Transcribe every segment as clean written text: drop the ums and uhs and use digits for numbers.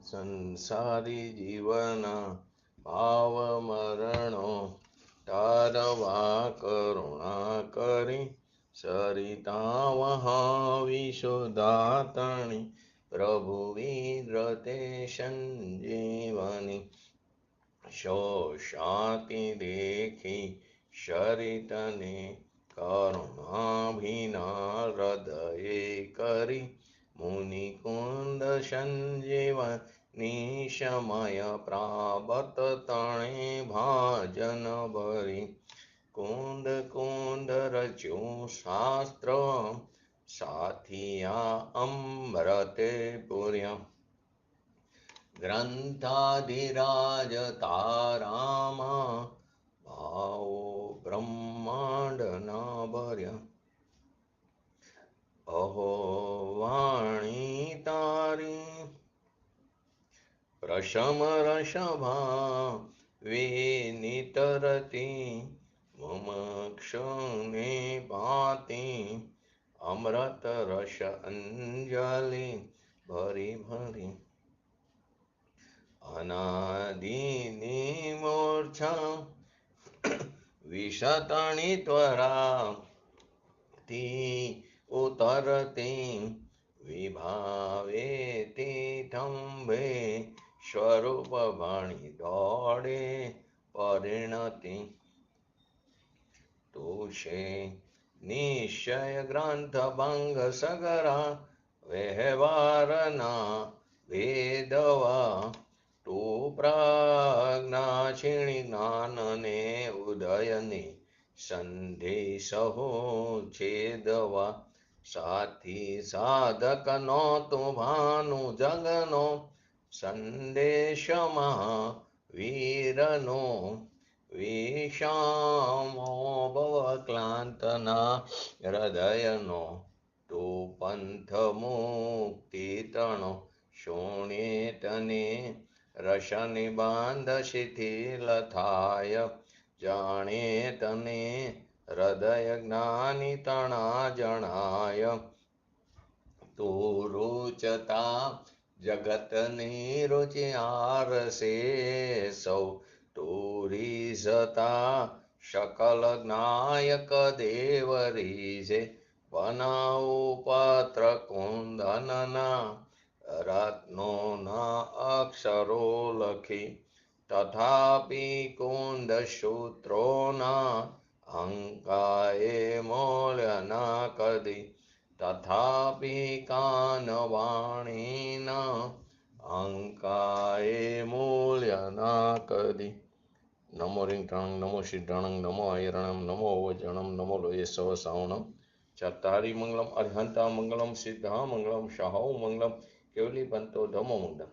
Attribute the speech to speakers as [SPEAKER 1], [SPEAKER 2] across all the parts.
[SPEAKER 1] સંસારી જીવન ભાવ મરણો તારવા કરુણા કરી સરિતા વહાવિશુદાતણી પ્રભુ વિદ્રતે સંજીવની શોષાતી દેખી શરિતને કરુણાભિના હૃદયે કરી મુનિકુંદ સંજીવની સમય પ્રાપ્ત તણે ભાજન ભરી કુંદ કુંદ રચ્યું શાસ્ત્ર સાથિયા અમૃતે પૂર્ય ગ્રંથાધિરાજ તારામાં ભાવો બ્રહ્માંડના ભર્ય અહો વાણી તારી પ્રશમ રસભા વિનિતરતી મુમક્ષને પાતી અમૃત રસ અંજલિ ભરી ભરી અનાદિની મૂર્છા વિષતણી ત્વરા તી ઉતરતી વિભાવે તીઠંભે સ્વરૂપ ભણી દોડે પરિણતિ તુષે નિશ્ચય ગ્રંથ ભંગ સગરા વ્યવહારના વેદવા તું પ્રજ્ઞા છીણી જ્ઞાનને ઉદયની સંદેશહો છેદવા સાથી સાધકનો તું ભાનુ જગનો સંદેશમાં વીરનો વિષામો ભવક્લાંતના હૃદયનો તું પંથ મુક્તિ તણો શોણે તને રસનિબાંધ શિથિલ થાય જાણે તને હૃદય જ્ઞાની તણા જણાય તું રૂચતા જગતની રુચિ આરસે સૌ તું રીઝતા શકલ જ્ઞાયક દેવ રીઝે બનાવું પત્ર કુંદનના રત્નોના અક્ષરો લખી તથાપી કુંદ સૂત્રોના અંકાએ મૂલ્ય ના કદી તથાપી કાનવાણીના અંકાએ મૂલ્ય ના કદી નમો રિંગટણંગ નમો સિદ્ધાણંગ નમો આયરણમ નમો વજણમ નમો લોય સવ સાવણમ ચત્તારી મંગલમ અર્હંતા મંગલમ સિદ્ધા મંગલમ શાહૌ મંગલમ કેવલી પંતો ધમો મંગલમ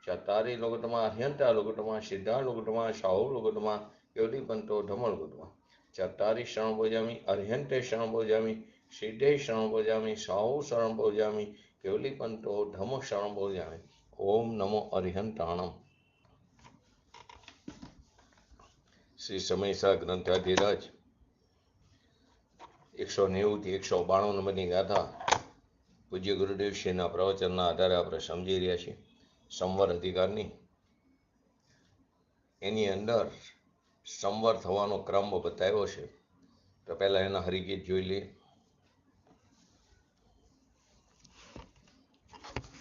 [SPEAKER 1] ચત્તારી લોગટમાં અર્હંતા લોગટમાં સિદ્ધા લોગટમાં શાહૌ લોગટમાં કેવલી પંતો ધમો લોગટમાં ચત્તારી શરણ ભોજામી અર્હંતે શરણ ભોજામી સિદ્ધે શરણ ભોજામી શાહૌ શરણ ભોજામી કેવલી પંતો ધમો શરણ ભોજામી ઓમ નમો અર્હંતાણમ શ્રી સમયસા ગ્રંથાધિરાજ 190 થી 192 નંબરની ગાથા પૂજ્ય ગુરુદેવશ્રીના પ્રવચનના આધારે આપણે સમજી રહ્યા છીએ. સંવર અધિકારની એની અંદર સંવર થવાનો ક્રમ બતાવ્યો છે. તો પહેલા એના હરિગીત જોઈ લઈએ.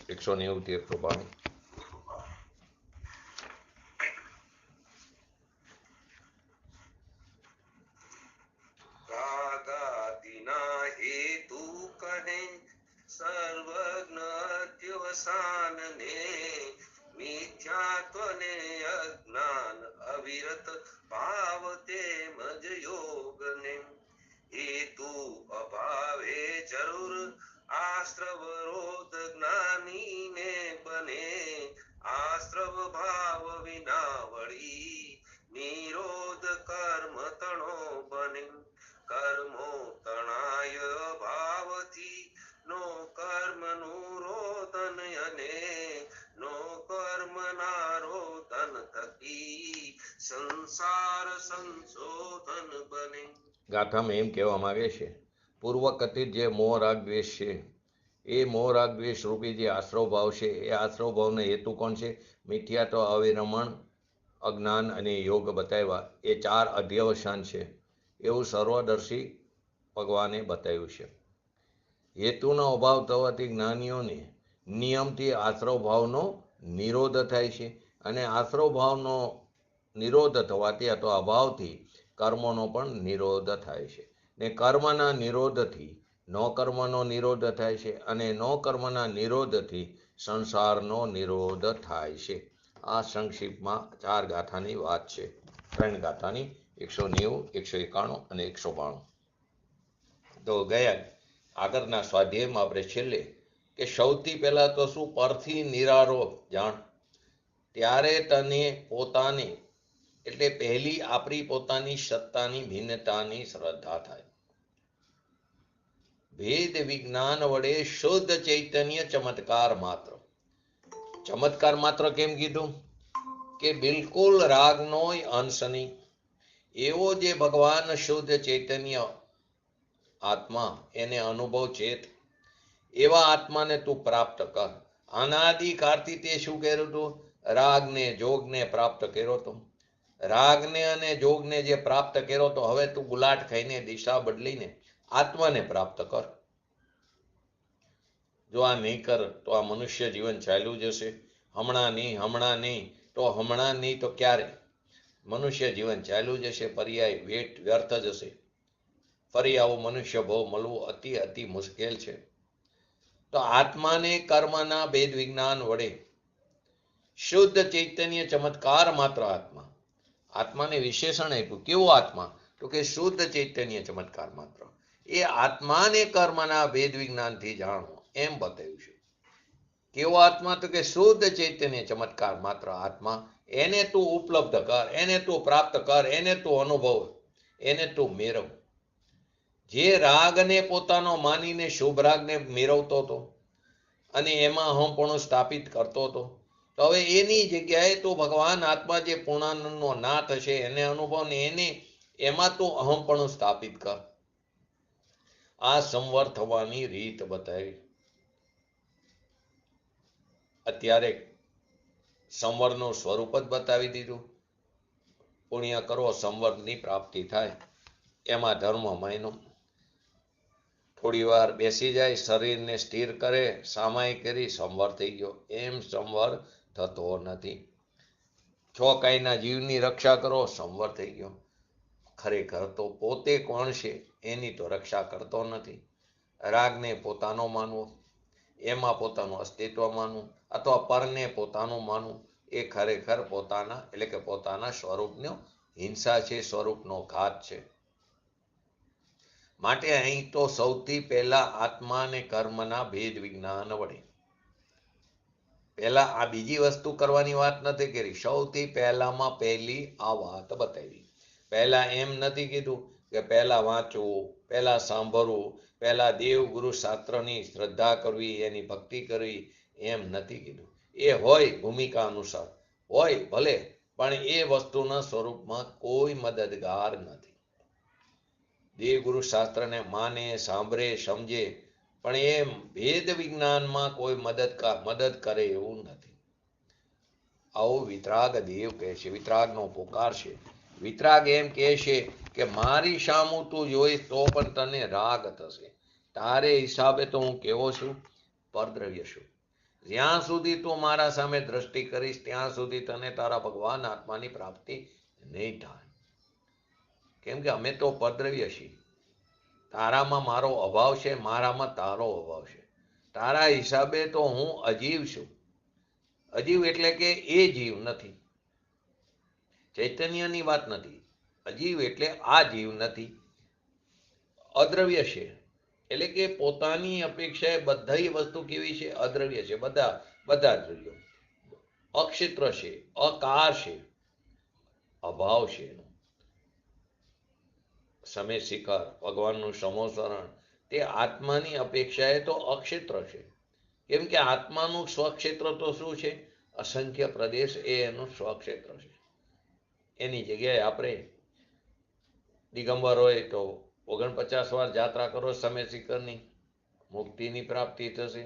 [SPEAKER 1] 190 થી 192.
[SPEAKER 2] સર્વજ્ઞ મિથ્યાત્વને અજ્ઞાન અવિરત ભાવ તેમજ યોગને હેતુ અભાવે જરૂર આશ્રવરોધ જ્ઞાનીને બને આશ્રવ ભાવ વિના વળી નિરોધ કર્મ તણો બને કર્મો તણાય ભાવથી નો કર્મનું રોદન અને નો કર્મ ના રોદન થકી સંસાર સંશોધન બને.
[SPEAKER 1] ગાથામાં એમ કહેવા માંગે છે, પૂર્વ કથિત જે મોહ રાગ દ્વેષ છે એ મોહ રાગ દ્વેષ રૂપી જે આશ્રવ ભાવ છે એ આશ્રવ ભાવનો હેતુ કોણ છે? મિથ્યા તો અવિરમણ, અજ્ઞાન અને યોગ બતાવ્યા એ 4 અધ્યવસાન છે એવું સર્વદર્શી ભગવાને બતાવ્યું છે. હેતુનો અભાવ થવાથી જ્ઞાનીઓને નિયમથી આશ્રવ ભાવનો નિરોધ થાય છે અને આશ્રવ ભાવનો નિરોધ થવાથી અથવા અભાવથી કર્મનો પણ નિરોધ થાય છે ને કર્મના નિરોધથી નો કર્મનો નિરોધ થાય છે અને નો કર્મના નિરોધથી સંસારનો નિરોધ થાય છે. આ સંક્ષિપ્તમાં 4 ગાથાની વાત છે. 3 ગાથાની 190, 191 અને 192. તો ગયા આગળના સ્વાધ્યાયમાં આપણે છેલ્લે કે સૌથી પહેલા તો શું પરથી નિરારો જાણ, ત્યારે તને પોતાની એટલે પહેલી આપણી પોતાની સત્તાની ભિન્નતાની શ્રદ્ધા થાય. ભેદ વિજ્ઞાન વડે શુદ્ધ ચૈતન્ય ચમત્કાર માત્ર. ચમત્કાર માત્ર કેમ કીધું? કે બિલકુલ રાગનો અંશ નહીં એવો જે ભગવાન શુદ્ધ ચૈતન્ય આત્મા એને અનુભવ ચેત એવા આત્માને તું પ્રાપ્ત કર. અનાદિકાળથી તે શું કર્યું હતું? રાગને જોગને પ્રાપ્ત કર્યો હતો. રાગને અને જોગને જે પ્રાપ્ત કર્યો તો હવે તું ગુલાટ ખાઈને દિશા બદલીને આત્માને પ્રાપ્ત કર. જો આ નહીં કર તો આ મનુષ્ય જીવન ચાલ્યું જશે. હમણાં નહીં તો હમણાં નહીં તો ક્યારે? મનુષ્ય જીવન ચાલ્યું જશે. પર્યાય વેટ વ્યર્થ જશે. ફરી આવું મનુષ્ય ભાવ મળવું અતિ મુશ્કેલ છે. તો આત્માને કર્મના ભેદ વિજ્ઞાન વડે શુદ્ધ ચૈતન્ય ચમત્કાર માત્ર આત્મા. આત્માને વિશેષણ આપ્યું. કેવો આત્મા? તો કે શુદ્ધ ચૈતન્ય ચમત્કાર માત્ર. એ આત્માને કર્મના ભેદ વિજ્ઞાનથી જાણો એમ બતાવ્યું છે. કેવો આત્મા? તો કે શુદ્ધ ચૈતન્ય ચમત્કાર માત્ર આત્મા. એને તું ઉપલબ્ધ કર, એને તું પ્રાપ્ત કર, એને તું અનુભવ, એને તું મેળવ. જે રાગને પોતાનો માનીને શુભ રાગને મેળવતો હતો અને એમાં અહમપણું સ્થાપિત કરતો હતો, તો હવે એની જગ્યાએ તું ભગવાન આત્મા જે પૂર્ણાનંદનો નાથ હશે એને અનુભવ ને એને એમાં તું અહમપણું સ્થાપિત કર. આ સંવર થવાની રીત બતાવી. અત્યારે સંવરનું સ્વરૂપ જ બતાવી દીધું. પુણ્ય કરો સંવરની પ્રાપ્તિ થાય. એમાં ધર્મ મહિનો થોડી વાર બેસી જાય, શરીરને સ્થિર કરે, સામાય કરી સંવર થઈ ગયો. એમ સંવર થતો નથી. 6 કાયના જીવની રક્ષા કરો, સંવર થઈ ગયો. ખરેખર તો પોતે કોણ છે એની તો રક્ષા કરતો નથી. રાગને પોતાનો માનવો, એમાં પોતાનું અસ્તિત્વ માનવું અથવા પરને પોતાનું માનવું એ ખરેખર પોતાના એટલે કે પોતાના સ્વરૂપનો હિંસા છે, સ્વરૂપનો ઘાત છે. માટે અહીં તો સૌથી પહેલા આત્મા અને કર્મના ભેદ વિજ્ઞાન વડે પહેલા આ બીજી વસ્તુ કરવાની વાત નથી કરી. સૌથી પહેલામાં પહેલી આ વાત બતાવી. પહેલા એમ નથી કીધું કે પહેલા વાંચવું, પહેલા સાંભળવું, પહેલા દેવ ગુરુ શાસ્ત્રની શ્રદ્ધા કરવી, એની ભક્તિ કરવી, એમ નથી કીધું. એ હોય ભૂમિકા અનુસાર હોય ભલે, પણ એ વસ્તુના સ્વરૂપમાં કોઈ મદદગાર નથી. દેવ ગુરુ શાસ્ત્રને માને, સાંભળે, સમજે, પણ એમ ભેદ વિજ્ઞાનમાં કોઈ મદદ કરે એવું નથી. આવું વિતરાગ દેવ કહે છે. વિતરાગનો પોકાર છે. વિતરાગ એમ કહે છે કે મારી સામું તું જોઈશ તો પણ તને રાગ થશે. તારે હિસાબે તો હું કેવો છું? પરદ્રવ્ય છું. જ્યાં સુધી તું મારા સામે દ્રષ્ટિ કરીશ ત્યાં સુધી તને તારા ભગવાન આત્માની પ્રાપ્તિ નહીં થાય. કેમ કે અમે તો પરદ્રવ્ય છીએ. તારામાં મારો અભાવ છે, મારામાં તારો અભાવ છે. તારા હિસાબે તો હું અજીવ છું. અજીવ એટલે કે એ જીવ નથી, ચૈતન્યની વાત નથી. અજીવ એટલે આ જીવ નથી. અદ્રવ્ય છે એટલે કે પોતાની અપેક્ષાએ બધી વસ્તુ કેવી છે? અદ્રવ્ય છે. બધા દ્રવ્યો અક્ષેત્ર છે, અકાર છે, અભાવ છે. સમે શિખર, ભગવાનનું સમોસરણ તે આત્માની અપેક્ષાએ તો અક્ષેત્ર છે. કેમ કે આત્માનું સ્વક્ષેત્ર તો શું છે? અસંખ્ય પ્રદેશ એ એનું સ્વક્ષેત્ર છે. એની જગ્યાએ આપણે દિગંબર હોય તો 49 વાર જાત્રા કરો સમે શિખરની, મુક્તિની પ્રાપ્તિ થશે.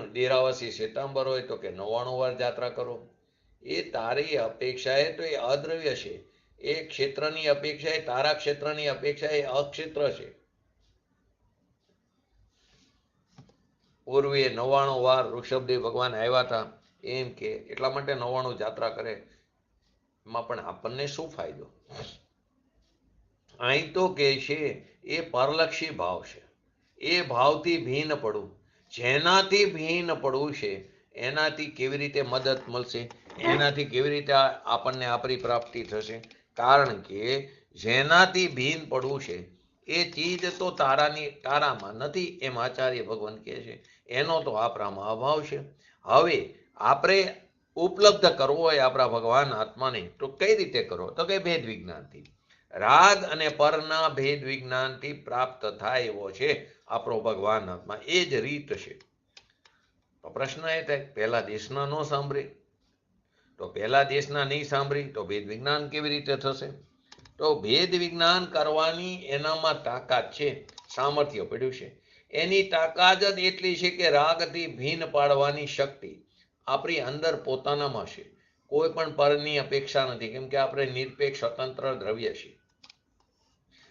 [SPEAKER 1] ડેરાવાસી શ્વેતાંબર હોય તો કે 99 વાર યાત્રા કરો. એ તારી અપેક્ષાએ તો એ અદ્રવ્ય છે. એ ક્ષેત્રની અપેક્ષા, તારા ક્ષેત્રની અપેક્ષા એ અક્ષેત્ર છે. પૂર્વે 99 વાર ઋષભદેવ ભગવાન આવ્યા હતા એમ કે એટલા માટે 99 યાત્રા કરે. એમાં પણ આપણને શું ફાયદો? અહીં તો કે છે એ પરલક્ષી ભાવ છે. એ ભાવથી ભિન્ન પડવું, જેનાથી ભિન્ન પડવું છે એનાથી કેવી રીતે મદદ મળશે, એનાથી કેવી રીતે આપણને આપણી પ્રાપ્તિ થશે? કારણ કે જેનાથી ભિન્ન પડવું છે એ ચીજ તો તારામાં નથી, એમ આચાર્ય ભગવાન કહે છે. એનો તો આપણામાં અભાવ છે. હવે આપણે ઉપલબ્ધ કરવો હોય આપણા ભગવાન આત્માને તો કઈ રીતે કરવો? તો કે ભેદ વિજ્ઞાનથી. રાગ અને પરના ભેદ વિજ્ઞાનથી પ્રાપ્ત થાય એવો છે આપણો ભગવાન આત્મા. એ જ રીત છે. તો પ્રશ્ન એ થાય, પહેલા દેશના ન સાંભળે તો પહેલા દેશના નહીં સાંભળી તો ભેદ વિજ્ઞાન કેવી રીતે થશે? તો ભેદ વિજ્ઞાન કરવાની એનામાં તાકાત છે, સામર્થ્ય પડ્યું છે. એની તાકાત જ એટલી છે કે રાગથી ભિન્ન પાડવાની શક્તિ આપણી અંદર પોતાનામાં છે. કોઈ પણ પરની અપેક્ષા નથી, કેમ કે આપણે નિરપેક્ષ સ્વતંત્ર દ્રવ્ય છીએ.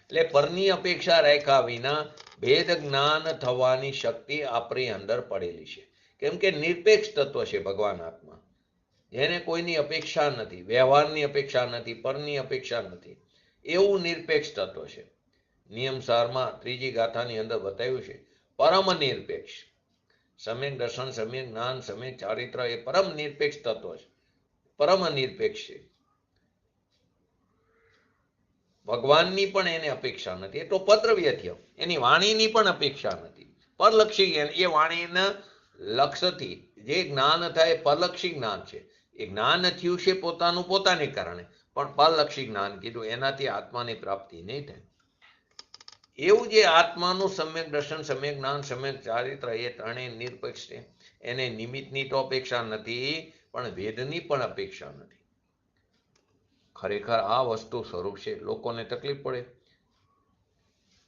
[SPEAKER 1] એટલે પરની અપેક્ષા રાખ્યા વિના ભેદ જ્ઞાન થવાની શક્તિ આપણી અંદર પડેલી છે. કેમ કે નિરપેક્ષ તત્વ છે ભગવાન આત્મા, જેને કોઈની અપેક્ષા નથી, વ્યવહારની અપેક્ષા નથી, પરની અપેક્ષા નથી, એવું નિરપેક્ષ તત્વ છે. નિયમ સારમાં ત્રીજી ગાથાની અંદર બતાવ્યું છે પરમ નિરપેક્ષ. સમ્યક દર્શન, સમ્યક જ્ઞાન, સમ્યક ચારિત્ર એ પરમ નિરપેક્ષ તત્વ છે, પરમ નિરપેક્ષ છે. ભગવાનની પણ એને અપેક્ષા નથી, એ તો પદ્રવ્યથી, એની વાણીની પણ અપેક્ષા નથી. પરલક્ષી એ વાણીના લક્ષ્યથી જે જ્ઞાન થાય પરલક્ષી જ્ઞાન છે. એ જ્ઞાન થયું છે પોતાનું પોતાને કારણે, પણ પરલક્ષી જ્ઞાન કીધું, એનાથી આત્માની પ્રાપ્તિ નહીં થાય. એવું જે આત્માનું સમ્યક દર્શન, સમ્યક જ્ઞાન, સમ્યક ચારિત્ર એ ત્રણેય નિરપેક્ષ છે. એને નિમિત્તની તો અપેક્ષા નથી, પણ વેદની પણ અપેક્ષા નથી. ખરેખર આ વસ્તુ સ્વરૂપ છે. લોકોને તકલીફ પડે,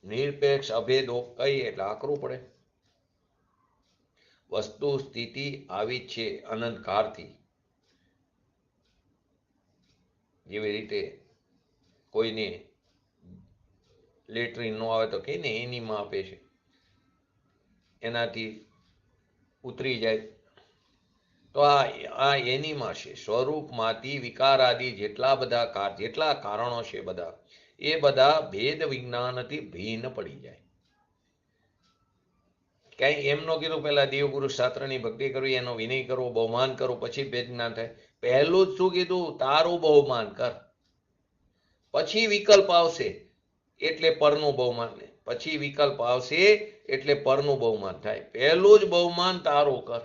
[SPEAKER 1] નિરપેક્ષ અભેદો કઈ એટલે આકરું પડે. વસ્તુ સ્થિતિ આવી છે અનંતકાળથી. જેવી રીતે કોઈને લેટરીન નો આવે તો કહીને એનીમાં આપે છે, એનાથી ઉતરી જાય. તો આ એનીમાં છે. સ્વરૂપમાંથી વિકારાદિ જેટલા કારણો છે બધા, એ બધા ભેદ વિજ્ઞાનથી ભિન્ન પડી જાય. કઈ એમ નો કીધું પેલા દેવગુરુ શાસ્ત્રની ભક્તિ કરવી, એનો વિનય કરવો, બહુમાન કરવું, પછી ભેદ જ્ઞાન થાય. પહેલું જ શું કીધું? તારું બહુમાન કર, પછી વિકલ્પ આવશે એટલે પરનું બહુમાન, પછી વિકલ્પ આવશે એટલે પરનું બહુમાન થાય. પહેલું જ બહુમાન તારું કર.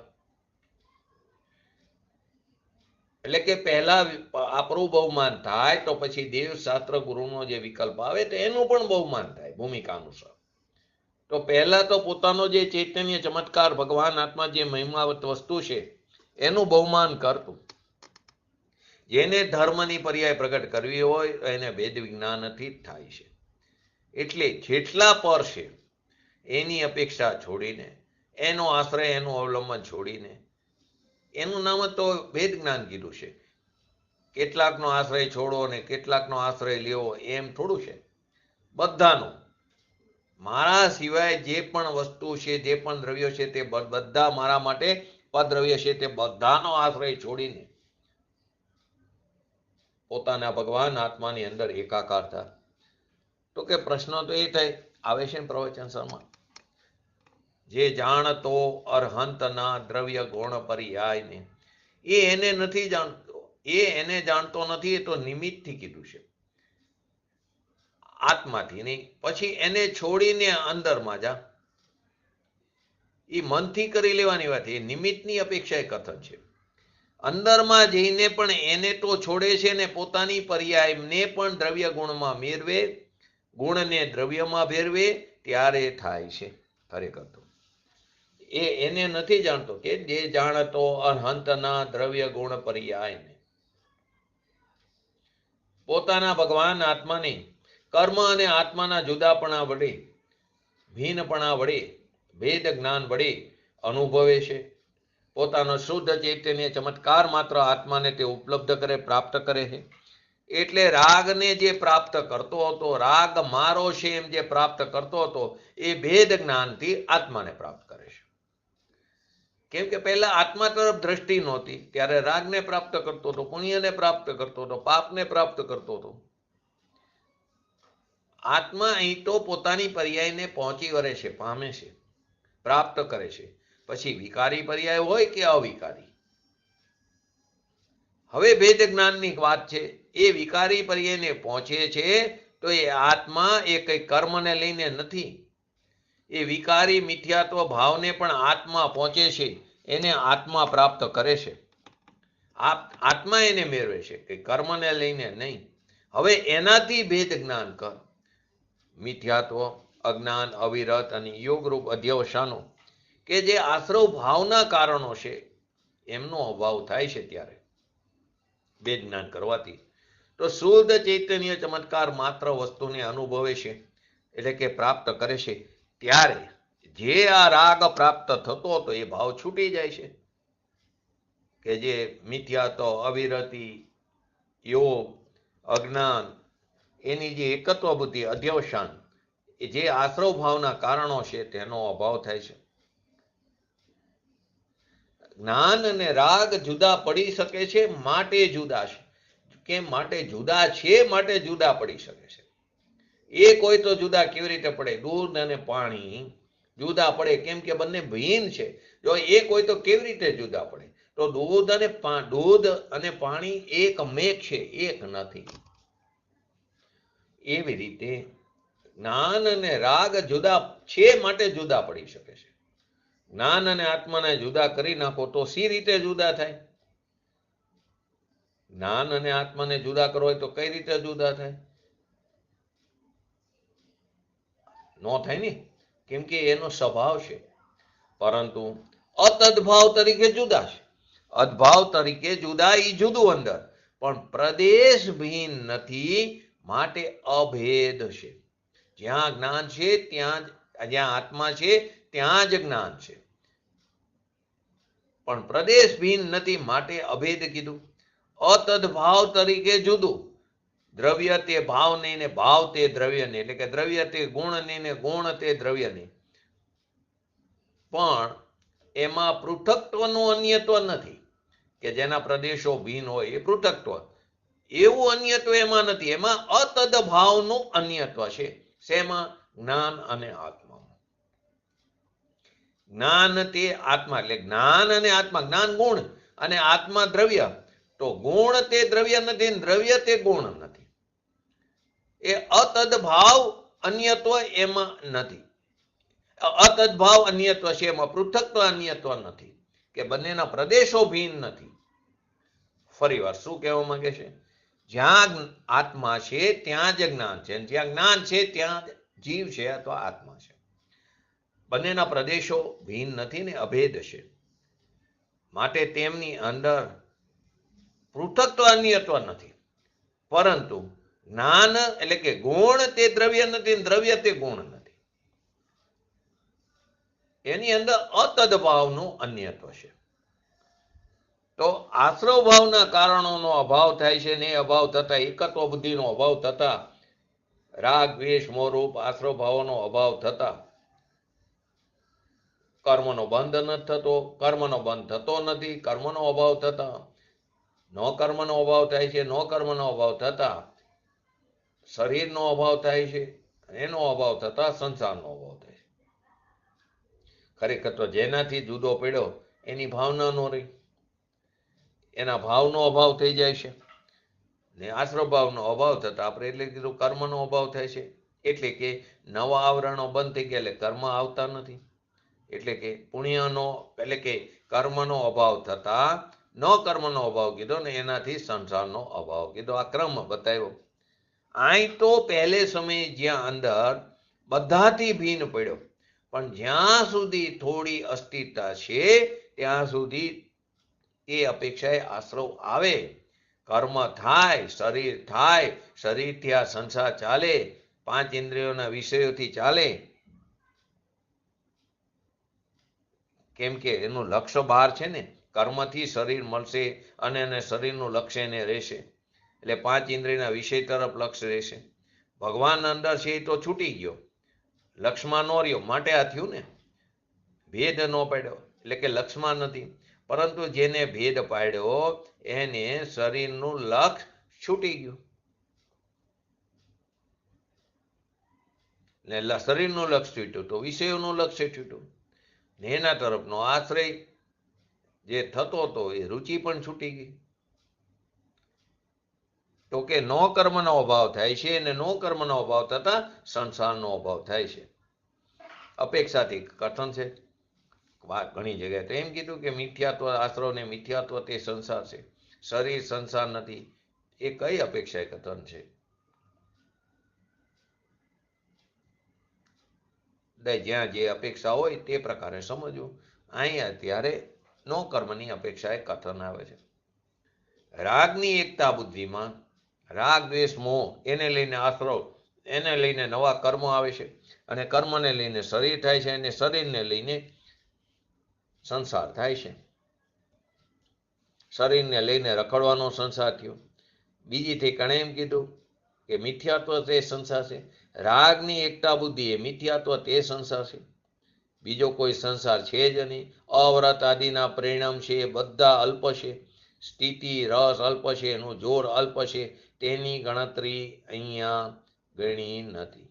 [SPEAKER 1] એટલે કે પહેલા આપણું બહુમાન થાય તો પછી દેવ શાસ્ત્ર ગુરુનો જે વિકલ્પ આવે તો એનું પણ બહુમાન થાય ભૂમિકા અનુસાર. તો પહેલા તો પોતાનો જે ચૈતન્ય ચમત્કાર ભગવાન આત્મા જે મહિમાવત વસ્તુ છે એનું બહુમાન કરતું. જેને ધર્મની પર્યાય પ્રગટ કરવી હોય એને ભેદ વિજ્ઞાનથી જ થાય છે. એટલે જેટલા પર છે એની અપેક્ષા છોડીને, એનો આશ્રય, એનું અવલંબન છોડીને, એનું નામ તો ભેદ જ્ઞાન કીધું છે. કેટલાકનો આશ્રય છોડો અને કેટલાકનો આશ્રય લેવો એમ થોડું છે. બધાનો, મારા સિવાય જે પણ વસ્તુ છે, જે પણ દ્રવ્યો છે તે બધા મારા માટે પદ્રવ્ય છે, તે બધાનો આશ્રય છોડીને પોતાના ભગવાન આત્માની અંદર એકાકાર થાય. તો કે પ્રશ્ન તો એ થાય, આવે છે પ્રવચન સરમાં, જે જાણતો અરહંતના દ્રવ્ય ગુણ પર્યાયને, એ એને નથી જાણતો, એ એને જાણતો નથી. એ તો નિમિત્તથી કીધું છે, આત્માથી નહીં. પછી એને છોડીને અંદરમાં જા, એ મનથી કરી લેવાની વાત. એ નિમિત્તની અપેક્ષા કથન છે. અંદરમાં જઈને પણ એને તો છોડે છે ને પોતાની પર્યાયને પણ દ્રવ્ય ગુણમાં મેળવે, ગુણને દ્રવ્યમાં ફેરવે ત્યારે થાય છે ખરેખર તો. એને નથી જાણતો કે જે જાણતો અનંતના દ્રવ્ય ગુણ પર્યાયને, પોતાના ભગવાન આત્માને કર્મ અને આત્માના જુદાપણા વડે ભિન્નપણા વડે ભેદ જ્ઞાન વડે અનુભવે છે. પોતાનો શુદ્ધ ચૈતન્ય ચમત્કાર માત્ર આત્માને તે ઉપલબ્ધ કરે, પ્રાપ્ત કરે છે. એટલે રાગને જે પ્રાપ્ત કરતો હતો, રાગ મારો છે એમ જે પ્રાપ્ત કરતો હતો, એ ભેદ જ્ઞાનથી આત્માને પ્રાપ્ત કરે છે. કેમ કે પહેલા આત્મા તરફ દ્રષ્ટિ નહોતી, ત્યારે રાગને પ્રાપ્ત કરતો હતો, પુણ્યને પ્રાપ્ત કરતો હતો, પાપને પ્રાપ્ત કરતો હતો. આત્મા અહીં તો પોતાની પર્યાયને પહોંચી વળે છે, પામે છે, પ્રાપ્ત કરે છે. પછી વિકારી પર્યાય હોય કે અવિકારી. હવે ભેદ જ્ઞાનની વાત છે. એ વિકારી પર્યાયને પહોંચે છે તો એ આત્મા એ કઈ કર્મને લઈને નથી. એ વિકારી મિથ્યાત્વ ભાવને પણ આત્મા પહોંચે છે, એને આત્મા પ્રાપ્ત કરે છે. આત્મા એને મેળવે છે, કે કર્મને લઈને નહીં. હવે એનાથી ભેદ જ્ઞાન કર. મિથ્યાત્વ, અજ્ઞાન, અવિરત અને યોગરૂપ અધ્યવસાનો કે જે આશ્રવ ભાવના કારણો છે એમનો અભાવ થાય છે. ત્યારે ભેદ જ્ઞાન કરવાથી તો શુદ્ધ ચૈતન્ય ચમત્કાર માત્ર વસ્તુને અનુભવે છે, એટલે કે પ્રાપ્ત કરે છે. ત્યારે જે આ રાગ પ્રાપ્ત થતો હતો એ ભાવ છૂટી જાય છે, કે જે મિથ્યાત્વ, અવિરતિ, યોગ, અજ્ઞાન, એની જે એકત્વ બુદ્ધિ, અધ્યવસાન, એ જે આશ્રવ ભાવના કારણો છે તેનો અભાવ થાય છે. જ્ઞાન અને રાગ જુદા પડી શકે છે, માટે જુદા છે. કેમ? માટે જુદા છે, માટે જુદા પડી શકે છે. એક હોય તો જુદા કેવી રીતે પડે? દૂધ અને પાણી જુદા પડે, કેમ કે બંને ભિન્ન છે. જો એક હોય તો કેવી રીતે જુદા પડે? તો દૂધ અને પાણી એક મેઘ છે, એક નથી. એવી રીતે જ્ઞાન અને રાગ જુદા છે માટે જુદા પડી શકે છે. જ્ઞાન અને આત્માને જુદા કરી નાખો તો સી રીતે જુદા થાય? જ્ઞાન અને આત્માને જુદા કરો હોય તો કઈ રીતે જુદા થાય? નો થાય ને, કેમ કે એનો સ્વભાવ છે. પરંતુ અતદભાવ તરીકે જુદા છે. અદભાવ તરીકે જુદા, એ જુદું અંદર, પણ પ્રદેશ ભિન્ન નથી, માટે અભેદ છે. જ્યાં જ્ઞાન છે ત્યાં જ્યાં આત્મા છે ત્યાં જ જ્ઞાન છે, પણ પ્રદેશ ભિન્ન નથી, માટે અભેદ કીધું. અતદભાવ તરીકે જુદું. દ્રવ્ય તે ભાવ નહીં ને ભાવ તે દ્રવ્ય નહીં, એટલે કે દ્રવ્ય તે ગુણ નહીં ને ગુણ તે દ્રવ્ય નહીં. પણ એમાં પૃથક્ત્વનું અન્યત્વ નથી, કે જેના પ્રદેશો ભિન્ન હોય એ પૃથક્ત્વ. એવું અન્યત્વ એમાં નથી. એમાં અતદભાવનું અન્યત્વ છે. શેમાં? જ્ઞાન અને આત્મામાં. જ્ઞાન તે આત્મા, એટલે જ્ઞાન અને આત્મા. જ્ઞાન ગુણ અને આત્મા દ્રવ્ય. તો ગુણ તે દ્રવ્ય નથી, દ્રવ્ય તે ગુણ નથી. એ અતદભાવ અન્યત્વ એમાં નથી. અતદભાવ અન્યત્વ છે, એમાં પૃથક્ત્વ અન્યત્વ નથી, કે બંનેના પ્રદેશો ભિન્ન નથી. ફરી વાર શું કહેવા માંગે છે? જ્યાં આત્મા છે ત્યાં જ જ્ઞાન છે, જ્યાં જ્ઞાન છે ત્યાં જીવ છે અથવા આત્મા છે. બંનેના પ્રદેશો ભિન્ન નથી ને અભેદ છે, માટે તેમની અંદર પૃથક્ત્વ અન્યત્વ નથી. પરંતુ જ્ઞાન એટલે કે ગુણ તે દ્રવ્ય નથી, દ્રવ્ય તે ગુણ નથી. એની અંદર અતદભાવનું અન્યત્વ છે. તો આશ્રવ ભાવના કારણોનો અભાવ થાય છે, ને અભાવ થતા એકત્વ બુદ્ધિનો અભાવ થતા, રાગ, દ્વેષ, મોહરૂપ આશ્રવ ભાવોનો અભાવ થતા કર્મનો બંધ નથી થતો. કર્મનો બંધ થતો નથી, કર્મનો અભાવ થતા નો કર્મનો અભાવ થાય છે. નો કર્મનો અભાવ થતા શરીરનો અભાવ થાય છે, એનો અભાવ થતા સંસારનો અભાવ થાય છે. ખરેખર તો જેનાથી જુદો પડ્યો એની ભાવના નો રહી, એના ભાવનો અભાવ થઈ જાય છે. ને આશ્રવ ભાવનો અભાવ થતા આપણે એટલે કીધું કર્મનો અભાવ થાય છે. એટલે કે નવા આવરણો બંધ થઈ ગયા, એટલે કર્મ આવતા નથી. એટલે કે પુણ્યનો એટલે કે કર્મનો અભાવ થતા ન કર્મનો અભાવ કીધો ને એનાથી સંસારનો અભાવ કીધો. આ ક્રમ બતાવ્યો. અહીં તો પહેલે સમયે જ્યાં અંદર બધાથી ભિન્ન પડ્યો, પણ જ્યાં સુધી થોડી અસ્થિરતા છે ત્યાં સુધી એ અપેક્ષાએ આશ્રવ આવે, કર્મ થાય, શરીર થાય, શરીરથી આ સંસાર ચાલે, પાંચ ઇન્દ્રિયોના વિષયોથી ચાલે, કેમ કે એનું લક્ષ્ય બહાર છે ને, કર્મથી શરીર મળશે અને એને શરીરનું લક્ષ્ય એને રહેશે, એટલે 5 ઇન્દ્રિયના વિષય તરફ લક્ષ્ય રહેશે. ભગવાન અંદર છે એ તો છૂટી ગયો, લક્ષ્યમાં ન રહ્યો, માટે આ થયું ને, ભેદ ન પાડ્યો એટલે કે લક્ષ્યમાં નથી. પરંતુ જેને ભેદ પાડ્યો એને શરીરનું લક્ષ છૂટી ગયું, એટલે શરીરનું લક્ષ છૂટ્યું તો વિષયોનું લક્ષ્ય છૂટ્યું, ને એના તરફનો આશ્રય જે થતો હતો એ રુચિ પણ છૂટી ગઈ. તો કે નો કર્મનો અભાવ થાય છે, અને નો કર્મનો અભાવ થતા સંસારનો અભાવ થાય છે. અપેક્ષાથી કથન છે ઘણી જગ્યાએ તો એમ કીધું કે મિથ્યાત્વ આશ્રવ ને મિથ્યાત્વ તે સંસાર છે, શરીર સંસાર નથી. એ કઈ અપેક્ષા કથન છે? જ્યાં જે અપેક્ષા હોય તે પ્રકારે સમજવું. અહીંયા ત્યારે નો કર્મની અપેક્ષા એ કથન આવે છે. રાગની એકતા બુદ્ધિમાં રાગ દ્વેષ મોહ એને લઈને આશ્રવ, એને લઈને નવા કર્મ આવે છે, અને કર્મને લઈને શરીર થાય છે, અને શરીરને લઈને સંસાર થાય છે. શરીરને લઈને રખડવાનો સંસાર થયો. બીજી ઠેકાણે એમ કીધું કે મિથ્યાત્વ તે સંસાર છે, રાગની એકતા બુદ્ધિ એ મિથ્યાત્વ તે સંસાર છે, બીજો કોઈ સંસાર છે જ નહીં. અવ્રત આદિના પરિણામ છે એ બધા અલ્પ છે, સ્થિતિ રસ અલ્પ છે, એનું જોર અલ્પ છે, તેની ગણતરી અહીંયા ગણી નથી.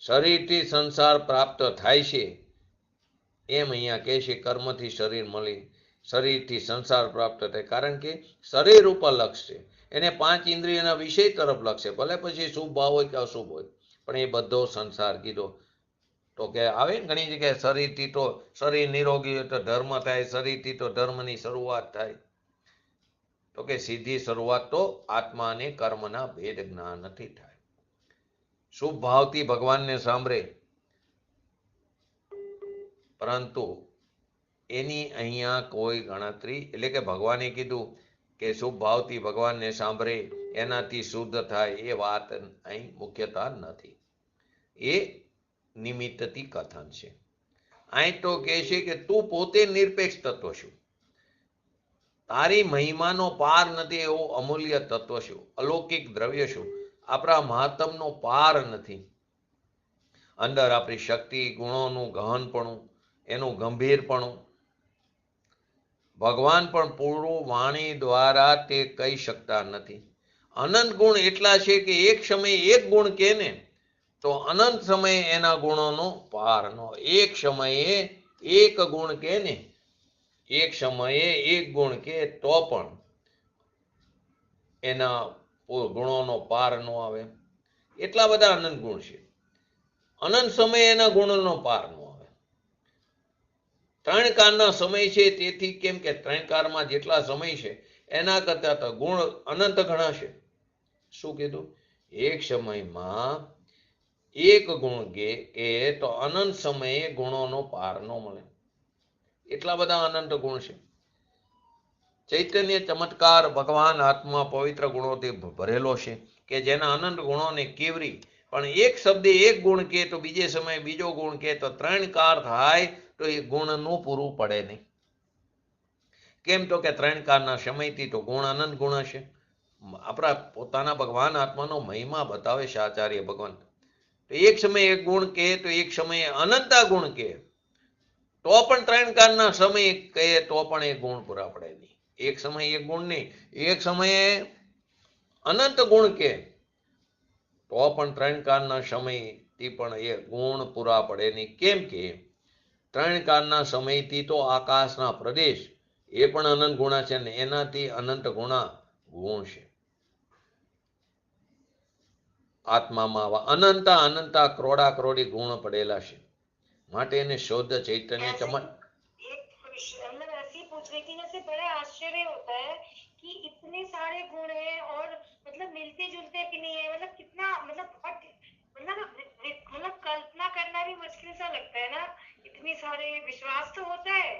[SPEAKER 1] શરીરથી સંસાર પ્રાપ્ત થાય છે એમ અહીંયા કહે છે, કર્મથી શરીર મળી, શરીરથી સંસાર પ્રાપ્ત થાય, કારણ કે શરીર ઉપર લક્ષ છે, એને 5 ઇન્દ્રિયના વિષય તરફ લક્ષ છે, ભલે પછી શુભ ભાવ હોય કે અશુભ હોય, પણ એ બધો સંસાર કીધો. તો કે આવે ને ઘણી જગ્યાએ શરીરથી તો શરીર નિરોગી હોય તો ધર્મ થાય, શરીરથી તો ધર્મની શરૂઆત થાય. તો કે સીધી શરૂઆત તો આત્મા અને કર્મના ભેદ જ્ઞાનથી થાય. શુભ ભાવથી ભગવાનને સાંભળે, પરંતુ એની અહીંયા કોઈ ગણતરી, એટલે કે ભગવાને કીધું કે શુભ ભાવથી ભગવાનને સાંભળે એનાથી શુદ્ધ થાય, એ વાત અહીં મુખ્યતા નથી, એ નિમિત્તથી કથન છે. અહીં તો કહે છે કે તું પોતે નિરપેક્ષ તત્વ છું, તારી મહિમાનો પાર નથી એવો અમૂલ્ય તત્વ છું, અલૌકિક દ્રવ્ય છું, આપણા મહાત્મનો પાર નથી. અંદર આપણી શક્તિ ગુણોનું ગહનપણું, એનું ગંભીરપણું ભગવાન પણ પૂરું વાણી દ્વારા તે કહી શકતા નથી. અનંત ગુણ એટલા છે કે એક સમયે એક ગુણ કહે ને તો અનંત સમયે એના ગુણોનો પાર ન. એક સમયે એક ગુણ કહે ને, એક સમયે એક ગુણ કહે તો પણ એના ગુણોનો પાર ન આવે. એટલા બધા અનંત ગુણ છે, અનંત સમયે એના ગુણોનો પાર ન આવે. 3 કાળના સમય છે, તેથી કેમ કે 3 કાળમાં જેટલા સમય છે એના કરતા તો ગુણ અનંત ઘણા છે. શું કીધું? એક સમયમાં એક ગુણ કે તો અનંત સમયે ગુણોનો પાર ન મળે, એટલા બધા અનંત ગુણ છે. ચૈતન્ય ચમત્કાર ભગવાન આત્મા પવિત્ર ગુણોથી ભરેલો છે, કે જેના અનંત ગુણોને કેવરી, પણ એક શબ્દે એક ગુણ કહે તો બીજે સમયે બીજો ગુણ કહે તો 3 કાર થાય તો એ ગુણનું પૂરું પડે નહીં. કેમ તો કે 3 કાળના સમયથી તો ગુણ અનંત ગુણ હશે. આપણા પોતાના ભગવાન આત્માનો મહિમા બતાવે છે આચાર્ય ભગવાન. તો એક સમયે એક ગુણ કહે તો એક સમયે અનંતા ગુણ કહે તો પણ 3 કાળના સમય કહે તો પણ એ ગુણ પૂરા પડે નહીં. એક સમયે એક ગુણ નહીં, એક સમયે અનંત ગુણ કહે તો પણ 3 કાળના સમયથી પણ એ ગુણ પૂરા પડે નહીં. કેમ કે 3 કાળના સમયથી તો આકાશના પ્રદેશ એ પણ અનંત ગુણા છે, ને એનાથી અનંત ગુણા ગુણ છે. આત્મામાં અનંતા ક્રોડા ક્રોડી ગુણ પડેલા છે, માટે એને શુદ્ધ ચૈતન્ય ચમન.
[SPEAKER 3] बड़ा आश्चर्य होता है कि इतने सारे गुण हैं और मतलब मिलते जुलते भी नहीं है, मतलब कितना मतलब बहुत मतलब कल्पना करना भी मुश्किल सा लगता है ना. इतनी सारे विश्वास तो होता है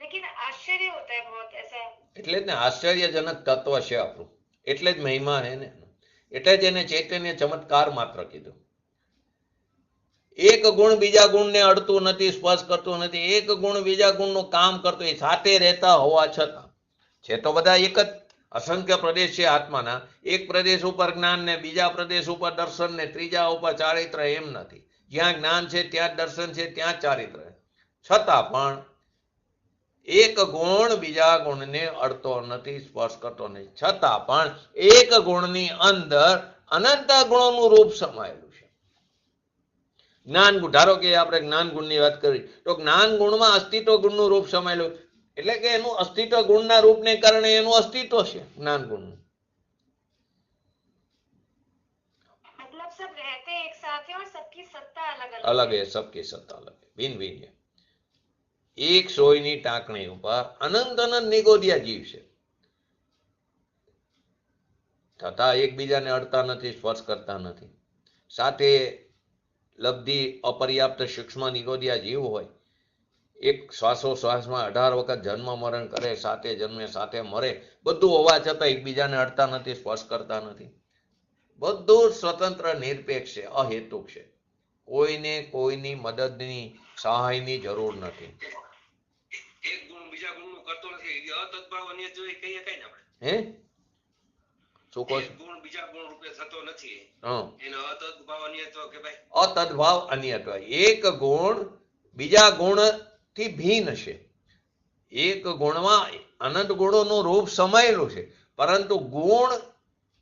[SPEAKER 3] लेकिन आश्चर्य होता है बहुत ऐसा.
[SPEAKER 1] એટલે જ ને આશ્ચર્યજનક તત્વ છે આપણું, એટલે જ મહિમા છે ને, એટલે જ એને ચૈતન્ય ચમત્કાર માત્ર કીધું. એક ગુણ બીજા ગુણને અડતું નથી, સ્પર્શ કરતું નથી. એક ગુણ બીજા ગુણનું કામ કરતો, એ સાથે રહેતા હોવા છતાં છે તો બધા એક જ. અસંખ્ય પ્રદેશ છે આત્માના. એક પ્રદેશ ઉપર જ્ઞાન ને, બીજા પ્રદેશ ઉપર દર્શન ને, ત્રીજા ઉપર ચારિત્ર. એમ નથી. જ્યાં જ્ઞાન છે ત્યાં દર્શન છે, ત્યાં ચારિત્ર. છતાં પણ એક ગુણ બીજા ગુણને અડતો નથી, સ્પર્શ કરતો નથી. છતાં પણ એક ગુણની અંદર અનંત ગુણોનું રૂપ સમાયેલું છે. જ્ઞાન ગુણ, ધારો કે આપણે જ્ઞાન ગુણની વાત કરી તો જ્ઞાન ગુણમાં અસ્તિત્વ ગુણનું રૂપ સમાયેલું, એટલે કે એનું અસ્તિત્વ ગુણના રૂપને કારણે એનું અસ્તિત્વ છે જ્ઞાન ગુણનું.
[SPEAKER 3] मतलब सब रहते हैं एक साथ हैं और सबकी सत्ता अलग
[SPEAKER 1] अलग है, सबकी सत्ता अलग है, भिन्न भिन्न है. એક સોયની ટાંકણી ઉપર અનંત અનંત નિગોદિયા જીવ છે, છતાં એકબીજાને અડતા નથી, સ્પર્શ કરતા નથી. સાથે લબ્ધિ અપર્યાપ્ત સૂક્ષ્મ નિગોદિયા જીવ હોય, એક શ્વાસોશ્વાસમાં 18 વખત જન્મ મરણ કરે, સાથે જન્મે સાથે મરે, બધું હોવા છતાં એકબીજાને અડતા નથી, સ્પર્શ કરતા નથી. બધું સ્વતંત્ર નિરપેક્ષ છે, અહેતુક છે. કોઈને કોઈની મદદની, સહાયની જરૂર નથી.
[SPEAKER 2] એક ગુણ બીજા ગુણનું કરતો નથી, એ અતદ્ભાવ અન્ય જો કહીએ કઈ ને આપણે.
[SPEAKER 1] હે શું કહો
[SPEAKER 2] એક ગુણ બીજા ગુણ રૂપે થતો નથી,
[SPEAKER 1] છો?
[SPEAKER 2] એનો અતદ્ભાવ અન્ય તો કે ભાઈ
[SPEAKER 1] અતદ્ભાવ અન્યત્વ. એક ગુણ બીજા ગુણથી ભિન્ન છે. એક ગુણમાં અનંત ગુણોનું રૂપ સમાયેલું છે, પરંતુ ગુણ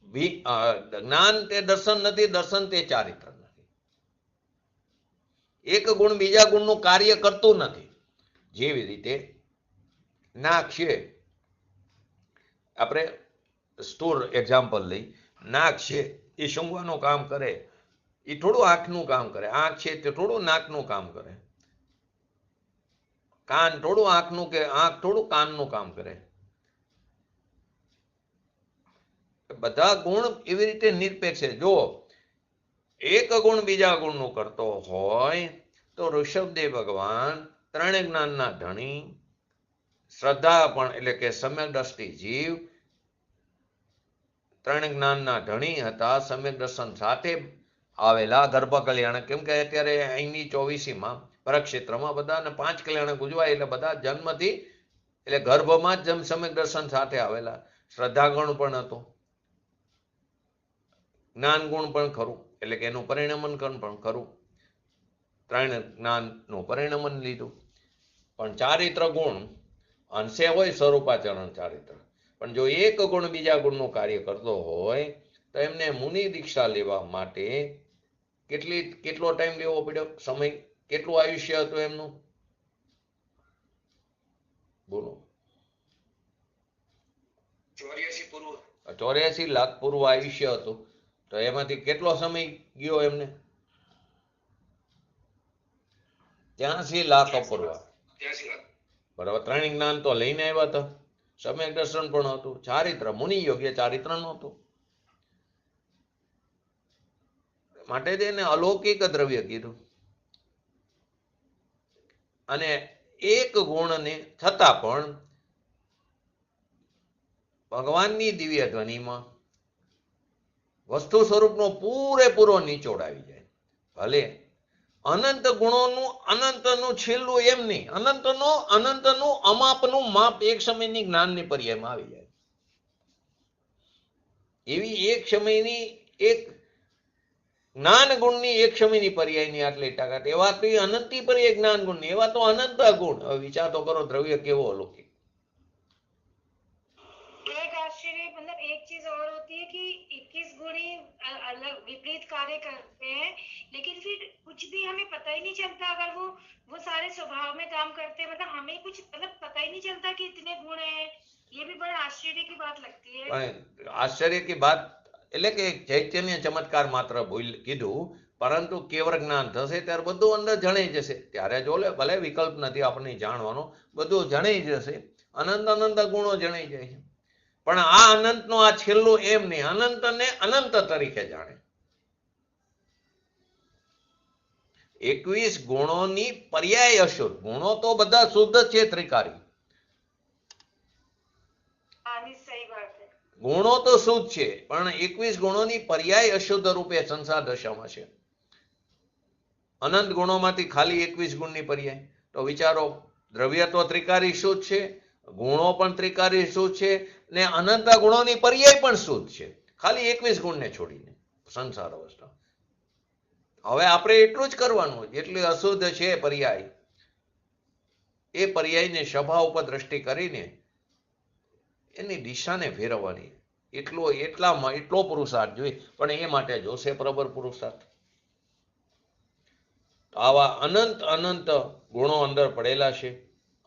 [SPEAKER 1] જ્ઞાન તે દર્શન નથી, દર્શન તે ચારિત્ર નથી. એક ગુણ બીજા ગુણનું કાર્ય કરતું નથી. જેવી રીતે નાક છે, આપણે સ્થૂળ એક્ઝામ્પલ લઈ, નાક છે એ સૂંઘવાનું કામ કરે, એ થોડું આંખનું કામ કરે. આંખ છે તે થોડું નાકનું કામ કરે. કાન થોડું આંખનું, કે આંખ થોડું કાનનું કામ કરે. બધા ગુણ એવી રીતે નિરપેક્ષ છે. જો એક ગુણ બીજા ગુણનું કરતો હોય તો ઋષભદેવ ભગવાન ત્રણે જ્ઞાનના ધણી, શ્રદ્ધા પણ એટલે કે સમ્યક દ્રષ્ટિ જીવ, ત્રણ જ્ઞાનના ધણી હતા, સમ્યક દર્શન સાથે આવેલા ગર્ભ કલ્યાણ. કેમ કે અત્યારે અહીંની 24મીમાં પરક્ષેત્રમાં બધાને 5 કલ્યાણ ગુજવાય, એટલે બધા જન્મથી એટલે ગર્ભમાં જ સમ્યક દર્શન સાથે આવેલા. શ્રદ્ધા ગુણ પણ હતો, જ્ઞાન ગુણ પણ ખરું, એટલે કે એનું પરિણમન પણ ખરું. ત્રણ જ્ઞાનનું પરિણમન લીધું. પણ ચારિત્ર ગુણ અંશે હોય, સ્વરૂપાચરણ ચારિત્ર. પણ જો એક ગુણ બીજા ગુણનું કાર્ય કરતો હોય તો એમને મુનિ દીક્ષા લેવા માટે કેટલો ટાઈમ લેવો પડ્યો, સમય, કેટલું આયુષ્ય હતું એમનું? બોલો. 84 લાખ પૂર્વ આયુષ્ય હતું. તો એમાંથી કેટલો સમય ગયો એમને? 83 લાખ અપૂર્વ. બરાબર. ત્રણ જ્ઞાન તો લઈને આવ્યા હતા, સમ્યક દર્શન પણ હતું, ચારિત્ર મુનિ યોગ્ય ચારિત્ર નહોતું. માટે તેને અલૌકિક દ્રવ્ય કીધું. અને એક ગુણને છતાં પણ ભગવાનની દિવ્ય ધ્વનિમાં વસ્તુ સ્વરૂપનો પૂરેપૂરો નિચોડ આવી જાય. ભલે અનંત ગુણોનું, અનંતનું છેલ્લું એમ નહીં, અનંતનું અમાપનું માપ એક સમયની જ્ઞાનની પર્યાયમાં આવી જાય. એવી એક સમયની, એક જ્ઞાન ગુણની એક સમયની પર્યાયની આટલી તાકાત. એવા તો અનંતી પર્યાય જ્ઞાન ગુણની, એવા તો અનંત ગુણ. હવે વિચાર તો કરો, દ્રવ્ય કેવો અલૌકિક.
[SPEAKER 3] एक आश्चर्य, मतलब एक चीज और होती है कि 21 गुण ही अलग विपरीत कार्य करते हैं, लेकिन फिर कुछ भी हमें पता ही नहीं चलता अगर वो सारे स्वभाव में काम करते हैं, मतलब हमें कुछ मतलब पता ही नहीं चलता कि इतने गुण हैं. ये भी बड़ा आश्चर्य की बात लगती है.
[SPEAKER 1] आश्चर्य की बात એટલે કે ચૈતન્ય ચમત્કાર માત્ર કીધું, પરંતુ કેવળ જ્ઞાન થશે ત્યારે બધું અંદર જણાઈ જશે. ત્યારે જો ભલે વિકલ્પ નથી આપણને જાણવાનો, બધું જણાઈ જશે. અનંત ગુણો જણાઈ જાય છે. પણ આ અનંતનો આ છેલ્લું એમ નહીં, અનંતને અનંત તરીકે જાણે. 21 ગુણોની પર્યાય અશુદ્ધ. ગુણો તો બધા શુદ્ધ છે, ત્રિકારી. ગુણો તો શુદ્ધ છે, પણ 21 ગુણોની પર્યાય અશુદ્ધ રૂપે સંસાર દશામાં છે. અનંત ગુણોમાંથી ખાલી 21 ગુણની પર્યાય. તો વિચારો, દ્રવ્ય તો ત્રિકારી શુદ્ધ છે, ગુણો પણ ત્રિકારી શુદ્ધ છે, ને અનંત ગુણોની પર્યાય પણ શુદ્ધ છે, ખાલી 21 ગુણને છોડીને સંસાર અવસ્થા. હવે આપણે એટલું જ કરવાનું, જેટલી અશુદ્ધ છે પર્યાય, એ પર્યાયને સભા ઉપર દ્રષ્ટિ કરીને એની દિશાને ફેરવવાની. એટલો પુરુષાર્થ જોઈએ, પણ એ માટે જોશે પ્રબળ પુરુષાર્થ. આવા અનંત અનંત ગુણો અંદર પડેલા છે,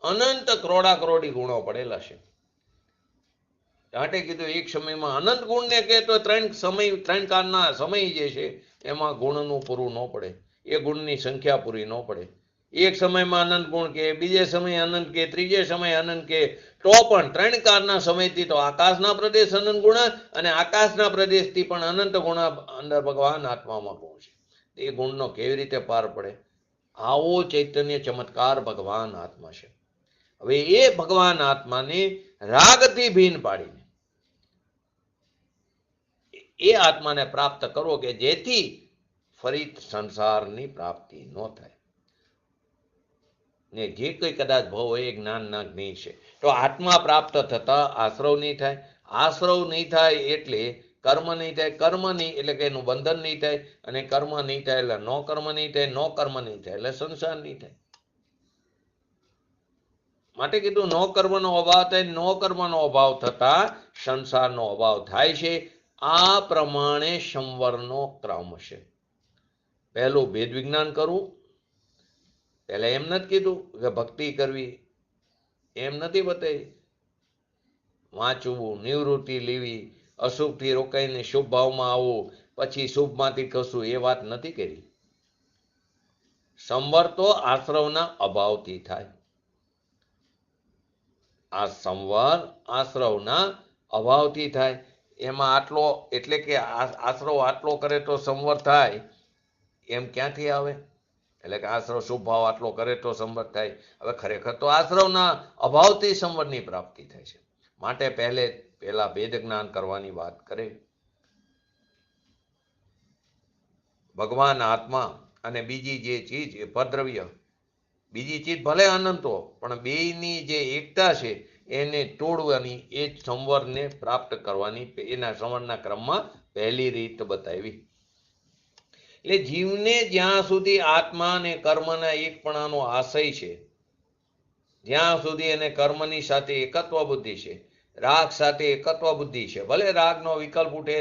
[SPEAKER 1] અનંત કરોડા કરોડી ગુણો પડેલા છે. જાટે કીધું એક સમયમાં અનંત ગુણને કહે તો ત્રણ કાળના સમય જે છે એમાં ગુણનું પૂરું ન પડે, એ ગુણની સંખ્યા પૂરી ન પડે. એક સમયમાં અનંત ગુણ કે, બીજે સમય અનંત કે, ત્રીજે સમય અનંત કે, તો પણ 3 કાળના સમયથી તો આકાશના પ્રદેશ અનંત ગુણ, અને આકાશના પ્રદેશથી પણ અનંત ગુણ અંદર ભગવાન આત્મામાં ગુણ છે. એ ગુણનો કેવી રીતે પાર પડે? આવો ચૈતન્ય ચમત્કાર ભગવાન આત્મા છે. હવે એ ભગવાન આત્માને રાગથી ભીન પાડીને એ આત્માને પ્રાપ્ત કરો કે જેથી ફરી સંસારની પ્રાપ્તિ ન થાય. ને જે કંઈ કદાચ ભવ એ જ્ઞાનના જ્ઞેય છે. તો આત્મા પ્રાપ્ત થતા આશ્રવ નહીં થાય, આશ્રવ નહીં થાય એટલે કર્મ નહીં થાય, કર્મ નહીં એટલે કે એનું બંધન નહીં થાય, અને કર્મ નહીં થાય એટલે નો કર્મ નહીં થાય, નો કર્મ નહીં થાય એટલે સંસાર નહીં થાય. માટે કીધું નો કર્મનો અભાવ થાય, નો કર્મનો અભાવ થતા સંસારનો અભાવ થાય છે. આ પ્રમાણે સંવરનો ક્રમ છે. પહેલું ભેદ વિજ્ઞાન કરવું. પહેલા એમ નથી કીધું કે ભક્તિ કરવી, એમ નથી બતાવી. વાંચવું, નિવૃત્તિ લેવી, અશુભથી રોકાઈને શુભ ભાવમાં આવવું, પછી શુભમાંથી ખસવું, એ વાત નથી કરી. સંવર તો આશ્રવના અભાવથી થાય. આ સંવર આશ્રવના અભાવથી થાય. એમાં આટલો એટલે કે આશ્રવ આટલો કરે તો સંવર થાય, એમ ક્યાંથી આવે? એટલે કે આશ્રવ શુભ ભાવ આટલો કરે તો સંવર થાય. હવે ખરેખર તો આશ્રવના અભાવથી સંવરની પ્રાપ્તિ થાય છે. માટે પહેલા ભેદ જ્ઞાન કરવાની વાત કરે. ભગવાન આત્મા અને બીજી જે ચીજ એ પરદ્રવ્ય, બીજી ચીજ ભલે અનંતો, પણ બેયની જે એકતા છે એને તોડવાની, એ જ સંવરને પ્રાપ્ત કરવાની, એના સંવરના ક્રમમાં પહેલી રીત બતાવી. એટલે જીવને જ્યાં સુધી આત્મા અને કર્મના એકપણાનો આશય છે, જ્યાં સુધી એને કર્મની સાથે એકત્વ બુદ્ધિ છે, રાગ સાથે એકત્વ બુદ્ધિ છે, ભલે રાગનો વિકલ્પ ઉઠે,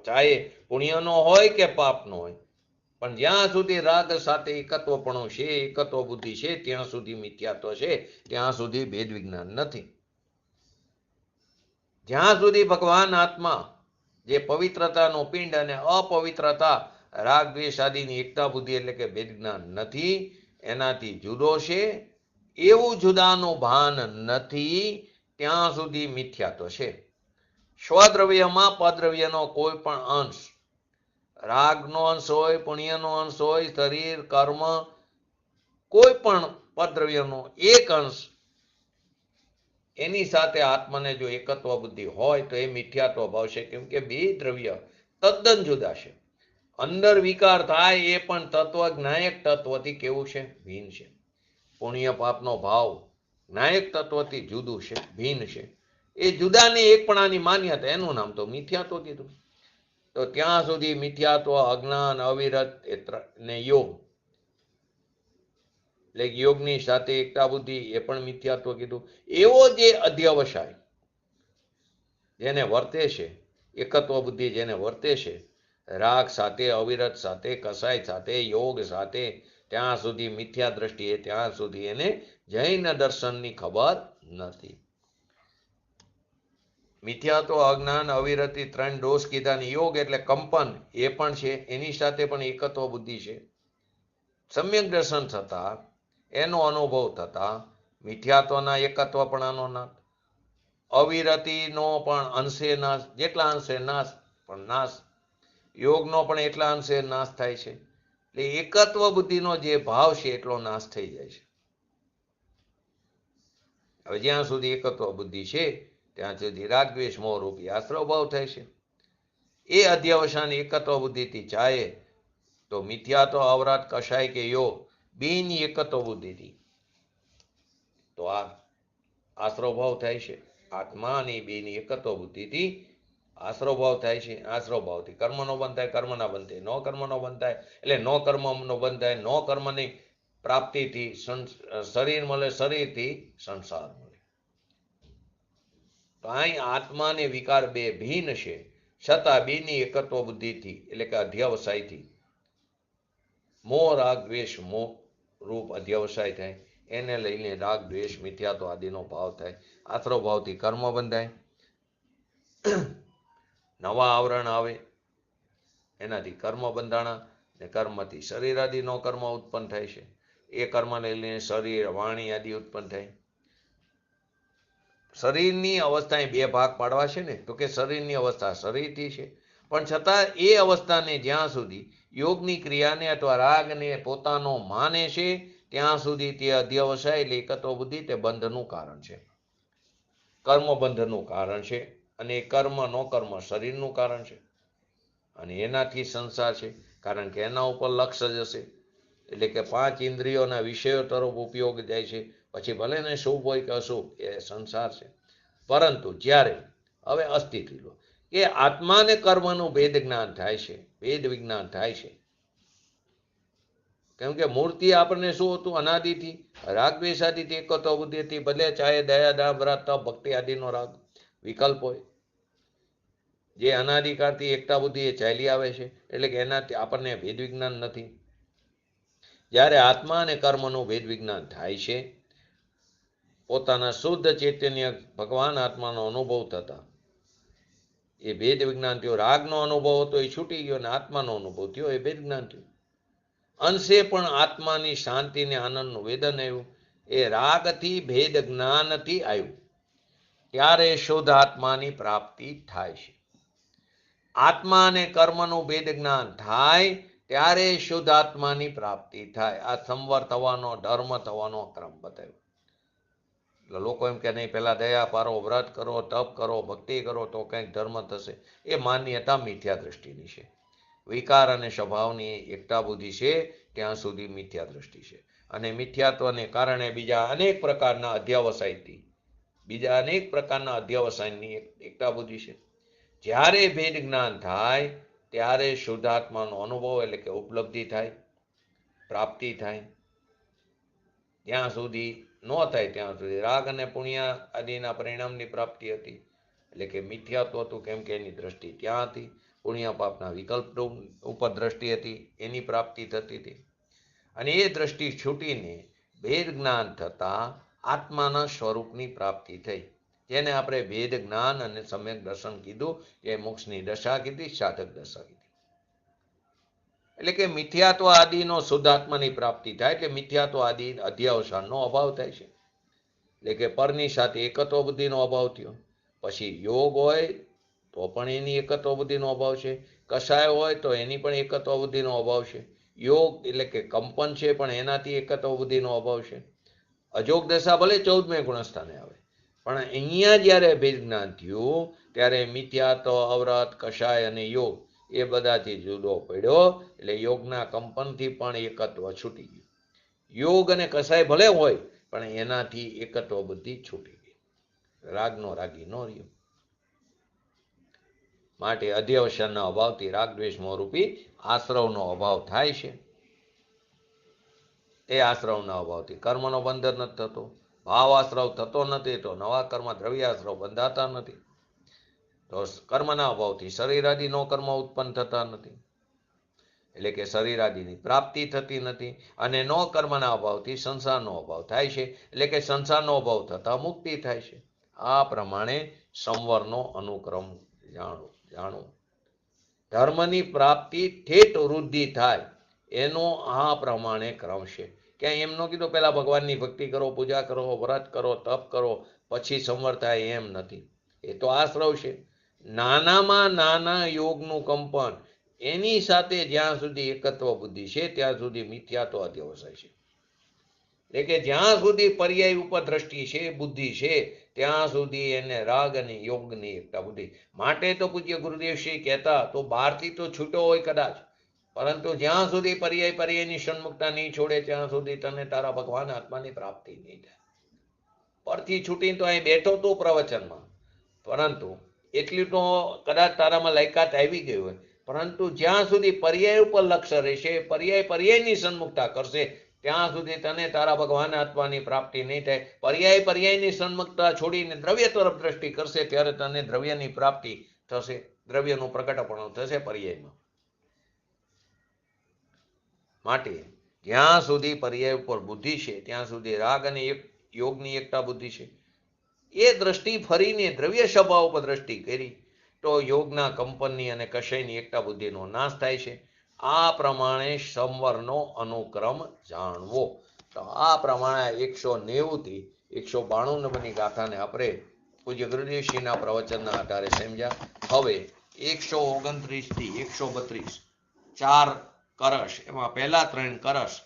[SPEAKER 1] ચાહે પુણ્યનો હોય કે પાપનો હોય, પણ જ્યાં સુધી રાગ સાથે એકત્વપણો છે, એકત્વ બુદ્ધિ છે, ત્યાં સુધી મિથ્યાત્વ છે, ત્યાં સુધી ભેદ વિજ્ઞાન નથી. જ્યાં સુધી ભગવાન આત્મા જે પવિત્રતાનો પિંડ અને અપવિત્રતા રાગ દ્વેષ આદિની એકતા બુદ્ધિ એટલે કે ભેદ જ્ઞાન નથી, એનાથી જુદો છે, એવું જુદાનું ભાન નથી, ત્યાં સુધી મિથ્યાત્વ છે. સ્વદ્રવ્યમાં પદ્રવ્યનો કોઈ પણ અંશ, રાગનો અંશ હોય, પુણ્યનો અંશ હોય, શરીર, કર્મ, કોઈ પણ પદ્રવ્યનો એક અંશ, એની સાથે આત્માને જો એકત્વ બુદ્ધિ હોય તો એ મિથ્યાત્વ ભાવ છે. કેમ કે બે દ્રવ્ય તદ્દન જુદા છે. અંદર વિકાર થાય એ પણ તત્વ જ્ઞાયક તત્વથી કેવું છે? ભિન્ન છે. પુણ્ય પાપનો ભાવ જ્ઞાયક તત્વથી જુદું છે, ભિન્ન છે. એ જુદાની એકપણાની માન્યતા, એનું નામ તો મિથ્યાત્વ કીધું. તો ત્યાં સુધી મિથ્યાત્વ, અજ્ઞાન, અવિરત ને યોગ, એટલે યોગની સાથે એકતા બુદ્ધિ, એ પણ મિથ્યાત્વ કીધું. એવો જે અધ્યવસાય જેને વર્તે છે, એકત્વ બુદ્ધિ જેને વર્તે છે, રાગ સાથે, અવિરત સાથે, કસાય સાથે, યોગ સાથે, ત્યાં સુધી મિથ્યા દ્રષ્ટિએ, ત્યાં સુધી એને જૈન દર્શનની ખબર નથી. મિથ્યાત્વ, અજ્ઞાન, અવિરતિ 3 દોષ કીધા. યોગ એટલે કંપન, એ પણ છે, એની સાથે પણ એકત્વ બુદ્ધિ છે. સમ્યક દર્શન થતા, એનો અનુભવ થતા મિથ્યાત્વના એકત્વપણાનો નાશ, અવિરતિનો પણ અંશે નાશ, જેટલા અંશે નાશ પણ નાશ, યોગનો પણ એટલા અંશે નાશ થાય છે. એટલે એકત્વ બુદ્ધિનો જે ભાવ છે એટલો નાશ થઈ જાય છે. હવે જ્યાં સુધી એકત્વ બુદ્ધિ છે ત્યાં સુધી રાગ દ્વેષ મોહ રૂપી આશ્રવ ભાવ થાય છે. એ અધ્યવસાન એકત્વ બુદ્ધિથી ચાહે તો મિથ્યાત્વ, અવરાધ, કષાય કે યોગ બેની એકત્વ બુદ્ધિથી તો આ આશ્રવ ભાવ થાય છે. આત્મા અને બેની એકત્વ બુદ્ધિથી આશ્રવ ભાવ થાય છે. આશ્રવ ભાવથી કર્મનો બંધ થાય, કર્મના બંધ થાય, નો કર્મનો બંધ થાય એટલે નો કર્મનો બંધ થાય, નો કર્મની પ્રાપ્તિથી શરીર મળે, શરીરથી સંસાર મળે. તો અહીં આત્મા અને વિકાર બે ભિન્ન છે, છતાં બેની એકત્વ બુદ્ધિથી એટલે કે અધ્યવસાયથી મોહ, રાગ, દ્વેષ, મોહ રૂપ અધ્યવસાય થાય. એને લઈને રાગ, દ્વેષ, મિથ્યાત્વ આદિનો ભાવ થાય. આશ્રવ ભાવથી કર્મ બંધાય, નવા આવરણ આવે, એનાથી કર્મ બંધાણા, ને કર્મથી શરીર આદિનો કર્મ ઉત્પન્ન થાય છે. એ કર્મને લઈને શરીર, વાણી આદિ ઉત્પન્ન થાય. શરીરની અવસ્થાએ બે ભાગ પાડવા છે ને, તો કે શરીરની અવસ્થા શરીરથી છે, પણ છતાં એ અવસ્થાને જ્યાં સુધી યોગની ક્રિયાને અથવા રાગને પોતાનો માને છે ત્યાં સુધી તે અધ્યવસાય એટલે એકત્વ બુદ્ધિ તે બંધનું કારણ છે, કર્મ બંધનું કારણ છે. અને એ કર્મ નો કર્મ શરીરનું કારણ છે, અને એનાથી સંસાર છે, કારણ કે એના ઉપર લક્ષ્ય જશે. એટલે કે પાંચ ઇન્દ્રિયોના વિષયો તરફ ઉપયોગ જાય છે. પછી ભલે ને શુભ હોય કે અશુભ, એ સંસાર છે. પરંતુ જ્યારે હવે અસ્તિત્વ લો કે આત્માને કર્મનું ભેદ જ્ઞાન થાય છે, ભેદ વિજ્ઞાન થાય છે. કેમ કે મૂર્તિ આપણને શું હતું? અનાદિથી રાગ દ્વેષાદિથી એકત્વ બુદ્ધિથી, ભલે ચાહે દયા, દાન, વ્રત, તપ, ભક્તિ આદિનો રાગ વિકલ્પ હોય, જે અનાદિકાળથી એકતા બુદ્ધિ એ ચાલી આવે છે. એટલે કે એનાથી આપણને ભેદ વિજ્ઞાન નથી. જ્યારે આત્મા અને કર્મનું ભેદ વિજ્ઞાન થાય છે, પોતાના શુદ્ધ ચૈતન્ય ભગવાન આત્માનો અનુભવ થતા એ ભેદ વિજ્ઞાન થયો. રાગનો અનુભવ હતો એ છૂટી ગયો, અને આત્માનો અનુભવ થયો એ ભેદ જ્ઞાન થયું. અંશે પણ આત્માની શાંતિને આનંદનું વેદન આવ્યું, એ રાગથી ભેદ જ્ઞાનથી આવ્યું. ત્યારે શુદ્ધ આત્માની પ્રાપ્તિ થાય છે. આત્મા અને કર્મનું ભેદ જ્ઞાન થાય ત્યારે શુદ્ધ આત્માની પ્રાપ્તિ થાય. આ સંવર થવાનો, ધર્મ થવાનો ક્રમ બતાવ્યો. એટલે લોકો એમ કે નહીં, પેલા દયા પારો, વ્રત કરો, તપ કરો, ભક્તિ કરો તો કંઈક ધર્મ થશે. એ માન્યતા મિથ્યા દ્રષ્ટિની છે. વિકાર અને સ્વભાવની એકતા બુદ્ધિ છે ત્યાં સુધી મિથ્યા દ્રષ્ટિ છે. અને મિથ્યાત્વને કારણે બીજા અનેક પ્રકારના અધ્યવસાયની એકતા બુદ્ધિ છે. જ્યારે ભેદ જ્ઞાન થાય ત્યારે શુદ્ધાત્માનો અનુભવ એટલે કે ઉપલબ્ધિ થાય, પ્રાપ્તિ થાય. ત્યાં સુધી ન થાય ત્યાં સુધી રાગ અને પુણ્ય આદિના પરિણામની પ્રાપ્તિ હતી, એટલે કે મિથ્યાત્વ હતું. કેમ કે એની દ્રષ્ટિ ત્યાં હતી, પુણ્ય પાપના વિકલ્પ ઉપર દ્રષ્ટિ હતી, એની પ્રાપ્તિ થતી હતી. અને એ દ્રષ્ટિ છૂટીને ભેદ જ્ઞાન થતા આત્માના સ્વરૂપની પ્રાપ્તિ થઈ, જેને આપણે ભેદ જ્ઞાન અને સમ્યક દર્શન કીધું. એ મોક્ષની દશા કીધી, સાધક દશા કીધી. એટલે કે મિથ્યાત્વ આદિનો શુદ્ધાત્માની પ્રાપ્તિ થાય એટલે મિથ્યાત્વ આદિ અધ્યવસાનનો અભાવ થાય છે. એટલે કે પરની સાથે એકત્વ બુદ્ધિનો અભાવ થયો. પછી યોગ હોય તો પણ એની એકત્વ બુદ્ધિનો અભાવ છે, કષાય હોય તો એની પણ એકત્વ બુદ્ધિનો અભાવ છે. યોગ એટલે કે કંપન છે, પણ એનાથી એકત્વ બુદ્ધિનો અભાવ છે. અજોગ દશા ભલે 14મે ગુણસ્થાને આવે, પણ અહીંયા જ્યારે ભેદ જ્ઞાન થયું ત્યારે મિથ્યાત્વ, અવરાધ, કષાય અને યોગ એ બધાથી જુદો પડ્યો. એટલે યોગના કંપનથી પણ એકત્વ છૂટી ગયું. યોગ અને કષાય ભલે હોય પણ એનાથી એકત્વ બુદ્ધિ છૂટી ગઈ, રાગનો રાગી ન રહ્યો. માટે અધ્યવસાનના અભાવથી રાગ દ્વેષ મોહરૂપી આશ્રવનો અભાવ થાય છે. એ આશ્રવના અભાવથી કર્મનો બંધ નથી થતો, ભાવ આશ્રવ થતો નથી, તો નવા કર્મ દ્રવ્ય આશ્રવ બંધાતા નથી. તો કર્મના અભાવથી શરીર આદિનો કર્મ ઉત્પન્ન થતા નથી, એટલે કે શરીર આદિની પ્રાપ્તિ થતી નથી. અને નો કર્મના અભાવથી સંસારનો અભાવ થાય છે, એટલે કે સંસારનો અભાવ થતા મુક્તિ થાય છે. આ પ્રમાણે સંવરનો અનુક્રમ જાણો. ધર્મની પ્રાપ્તિ ઠેઠ વૃદ્ધિ થાય એનો આ પ્રમાણે ક્રમ છે. ક્યાંય એમ ન કીધું પહેલા ભગવાનની ભક્તિ કરો, પૂજા કરો, વ્રત કરો, તપ કરો, પછી સંવર થાય, એમ નથી. એ તો આશ્રવ છે. નાનામાં નાના યોગનું કંપન, એની સાથે જ્યાં સુધી એકત્વ બુદ્ધિ છે ત્યાં સુધી મિથ્યાત્વ અધ્યવસાય છે. એટલે કે જ્યાં સુધી પર્યાય ઉપર દ્રષ્ટિ છે, બુદ્ધિ છે, ત્યાં સુધી એને રાગ અને યોગની એકતા બુદ્ધિ. માટે તો પૂજ્ય ગુરુદેવશ્રી કહેતા, તો બહારથી તો છૂટો હોય કદાચ, પરંતુ જ્યાં સુધી પર્યાય પર્યાયની સન્મુખતા નહીં છોડે ત્યાં સુધી તને તારા ભગવાન આત્માની પ્રાપ્તિ નહીં થાય. પરથી છૂટીને તો અહીં બેઠો તું પ્રવચનમાં, પરંતુ એટલી તો કદાચ તારામાં લાયકાત આવી ગઈ હોય, પરંતુ જ્યાં સુધી પર્યાય ઉપર લક્ષ્ય રહેશે, પર્યાય પર્યાયની સન્મુખતા કરશે, ત્યાં સુધી તને તારા ભગવાન આત્માની પ્રાપ્તિ નહીં થાય. પર્યાય પર્યાયની સન્મુખતા છોડીને દ્રવ્ય તરફ દ્રષ્ટિ કરશે ત્યારે તને દ્રવ્યની પ્રાપ્તિ થશે, દ્રવ્યનું પ્રકટપણું થશે પર્યાયમાં. માટે જ્યાં સુધી પર્યાય ઉપર બુદ્ધિ છે ત્યાં સુધી રાગ અને યોગની એકતા બુદ્ધિ છે. એ દ્રષ્ટિ ફરીને દ્રવ્ય સ્વભાવ ઉપર દ્રષ્ટિ કરી તો યોગના કંપનની અને કષયની એકતા બુદ્ધિનો નાશ થાય છે. આ પ્રમાણે સંવરનો અનુક્રમ જાણવો. તો આ પ્રમાણે 190 થી 192 નંબરની ગાથાને આપણે પૂજ્ય ગુરુદેવશ્રીના પ્રવચનના આધારે સમજ્યા. હવે 129 થી 132 4 કરશ, એમાં પહેલા 3 કરશ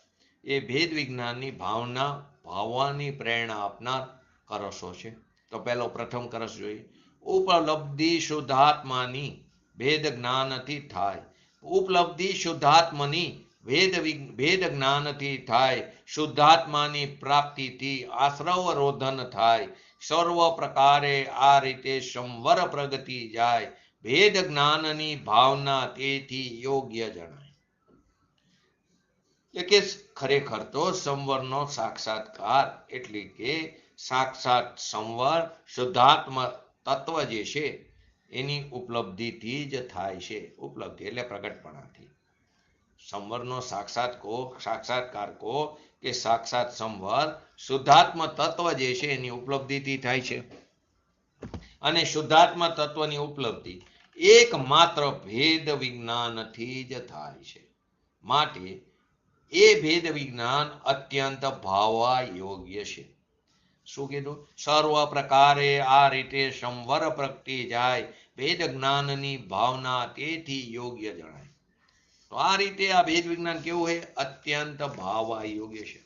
[SPEAKER 1] એ ભેદ વિજ્ઞાનની ભાવના ભાવવાની પ્રેરણા આપનાર કરશો છે. તો પહેલો પ્રથમ કરશ જોઈએ. ઉપલબ્ધિ શુદ્ધાત્માની ભેદ જ્ઞાનથી થાય. ઉપલબ્ધિ શુદ્ધાત્માની ભેદ જ્ઞાનથી થાય. શુદ્ધાત્માની પ્રાપ્તિથી આશ્રવ રોધન થાય. સર્વ પ્રકારે આ રીતે સંવર પ્રગતિ જાય. ભેદ જ્ઞાનની ભાવના તેથી યોગ્ય જણાય. એટલે કે ખરેખર તો સંવરનો સાક્ષાત્કાર એટલે કે સાક્ષાત સંવર શુદ્ધાત્મ તત્વ જે છે એની ઉપલબ્ધિથી જ થાય છે. ઉપલબ્ધિ એટલે પ્રગટપણાથી. સંવરનો સાક્ષાત્કાર કો કે સાક્ષાત સંવર શુદ્ધાત્મ તત્વ જે છે એની ઉપલબ્ધિથી થાય છે. અને શુદ્ધાત્મ તત્વની ઉપલબ્ધિ એકમાત્ર ભેદ વિજ્ઞાનથી જ થાય છે. માટે એ ભેદ વિજ્ઞાન અત્યંત ભાવવા યોગ્ય છે. શું કીધું? સર્વ પ્રકારે આ રીતે સંવર પ્રગટી જાય. ભેદ જ્ઞાનની ભાવના તેથી યોગ્ય જણાય. તો આ રીતે આ ભેદ વિજ્ઞાન કેવું છે? અત્યંત ભાવવા યોગ્ય છે.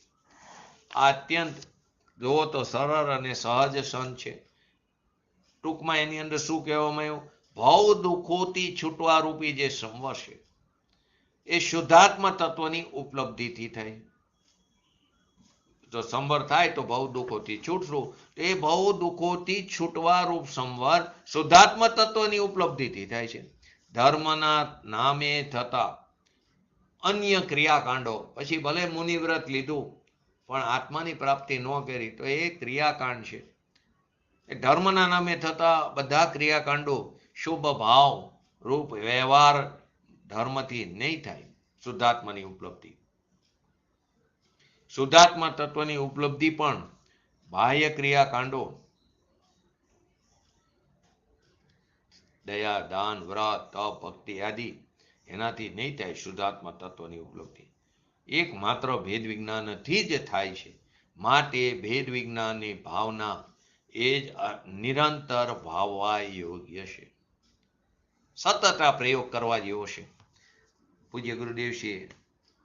[SPEAKER 1] આ અત્યંત જોવો તો સરળ અને સહજ સંત છે. ટૂંકમાં એની અંદર શું કહેવામાં આવ્યું? ભવ દુઃખોથી છૂટવા રૂપી જે સંવર છે એ શુદ્ધાત્મ તત્વની ઉપલબ્ધિથી થાય. જો સંવર થાય તો ભવ દુઃખોથી છૂટશું. તો એ ભવ દુઃખોથી છૂટવા રૂપ સંવર શુદ્ધાત્મ તત્વની ઉપલબ્ધિથી થાય છે. ધર્મના નામે થતા અન્ય ક્રિયાકાંડો, પછી ભલે મુનિવ્રત લીધું પણ આત્માની પ્રાપ્તિ ન કરી તો એ ક્રિયાકાંડ છે. એ ધર્મના નામે થતા બધા ક્રિયાકાંડો શુભ ભાવ રૂપ વ્યવહાર ધર્મથી નહીં થાય. શુદ્ધાત્માની ઉપલબ્ધિ, શુદ્ધાત્મા તત્વની ઉપલબ્ધિ પણ બાહ્ય ક્રિયાકાંડો દયા દાન વ્રત તપ ભક્તિ આદિ એનાથી નહીં થાય. શુદ્ધાત્મા તત્વની ઉપલબ્ધિ એકમાત્ર ભેદ વિજ્ઞાનથી જ થાય છે. માટે ભેદ વિજ્ઞાનની ભાવના એ જ નિરંતર ભાવવા યોગ્ય છે. સતત આ પ્રયોગ કરવા જેવો છે. પૂજ્ય ગુરુદેવશ્રીએ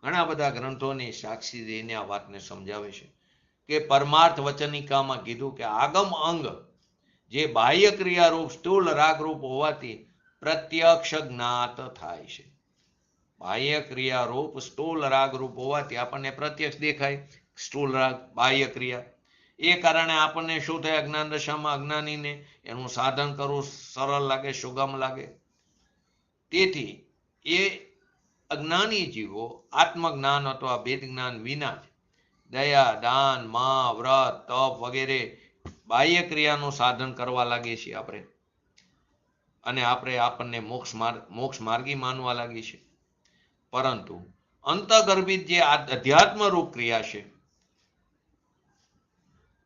[SPEAKER 1] ઘણા બધા ગ્રંથોની સાક્ષી દઈને આ વાતને સમજાવે છે કે પરમાર્થ વચનિકામાં કીધું કે આગમ અંગ જે બાહ્ય ક્રિયારૂપ સ્થૂળ રાગરૂપ હોવાથી પ્રત્યક્ષ જ્ઞાત થાય છે. બાહ્ય ક્રિયારૂપ સ્થૂળ રાગરૂપ હોવાથી આપણને પ્રત્યક્ષ દેખાય. સ્થૂળ રાગ બાહ્ય ક્રિયા એ કારણે આપણને શું થાય? અજ્ઞાન દશામાં અજ્ઞાનીને એનું સાધન કરવું સરળ લાગે, સુગમ લાગે. તેથી એ અજ્ઞાની જીવો આત્મજ્ઞાન અથવા ભેદ જ્ઞાન વિના જ દયા દાન મા વ્રત તપ વગેરે બાહ્ય ક્રિયાનું સાધન કરવા લાગીએ છીએ આપણે, અને આપણને મોક્ષ માર્ગી માનવા લાગી છે. પરંતુ અંતર્ગર્ભિત જે અધ્યાત્મ રૂપ ક્રિયા છે,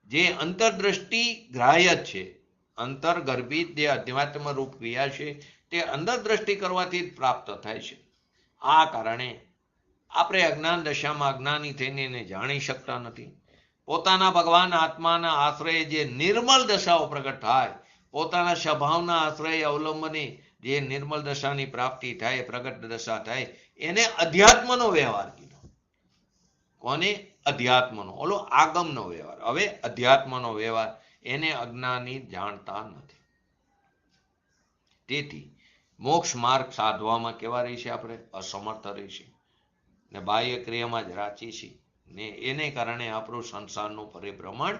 [SPEAKER 1] જે અંતરદ્રષ્ટિ ગ્રાહ્ય છે, અંતર્ગર્ભિત જે અધ્યાત્મ રૂપ ક્રિયા છે તે અંતરદ્રષ્ટિ કરવાથી જ પ્રાપ્ત થાય છે. આ કારણે આપણે અજ્ઞાન દશામાં અજ્ઞાની થઈને એને જાણી શકતા નથી. પોતાના ભગવાન આત્માના આશ્રય જે નિર્મલ દશાઓ પ્રગટ થાય, પોતાના સ્વભાવના આશ્રય અવલંબને જે નિર્મલ દશાની પ્રાપ્તિ થાય, પ્રગટ દશા થાય, એને અધ્યાત્મનો વ્યવહાર કીધો. કોને? અધ્યાત્મનો. ઓલો આગમનો વ્યવહાર. હવે અધ્યાત્મનો વ્યવહાર એને અજ્ઞાની જાણતા નથી. તેથી મોક્ષ માર્ગ સાધવામાં કેવા રહી છે? આપણે અસમર્થ રહી છે ને બાહ્ય ક્રિયામાં જ રાચી છે ને એને કારણે આપણું સંસારનું પરિભ્રમણ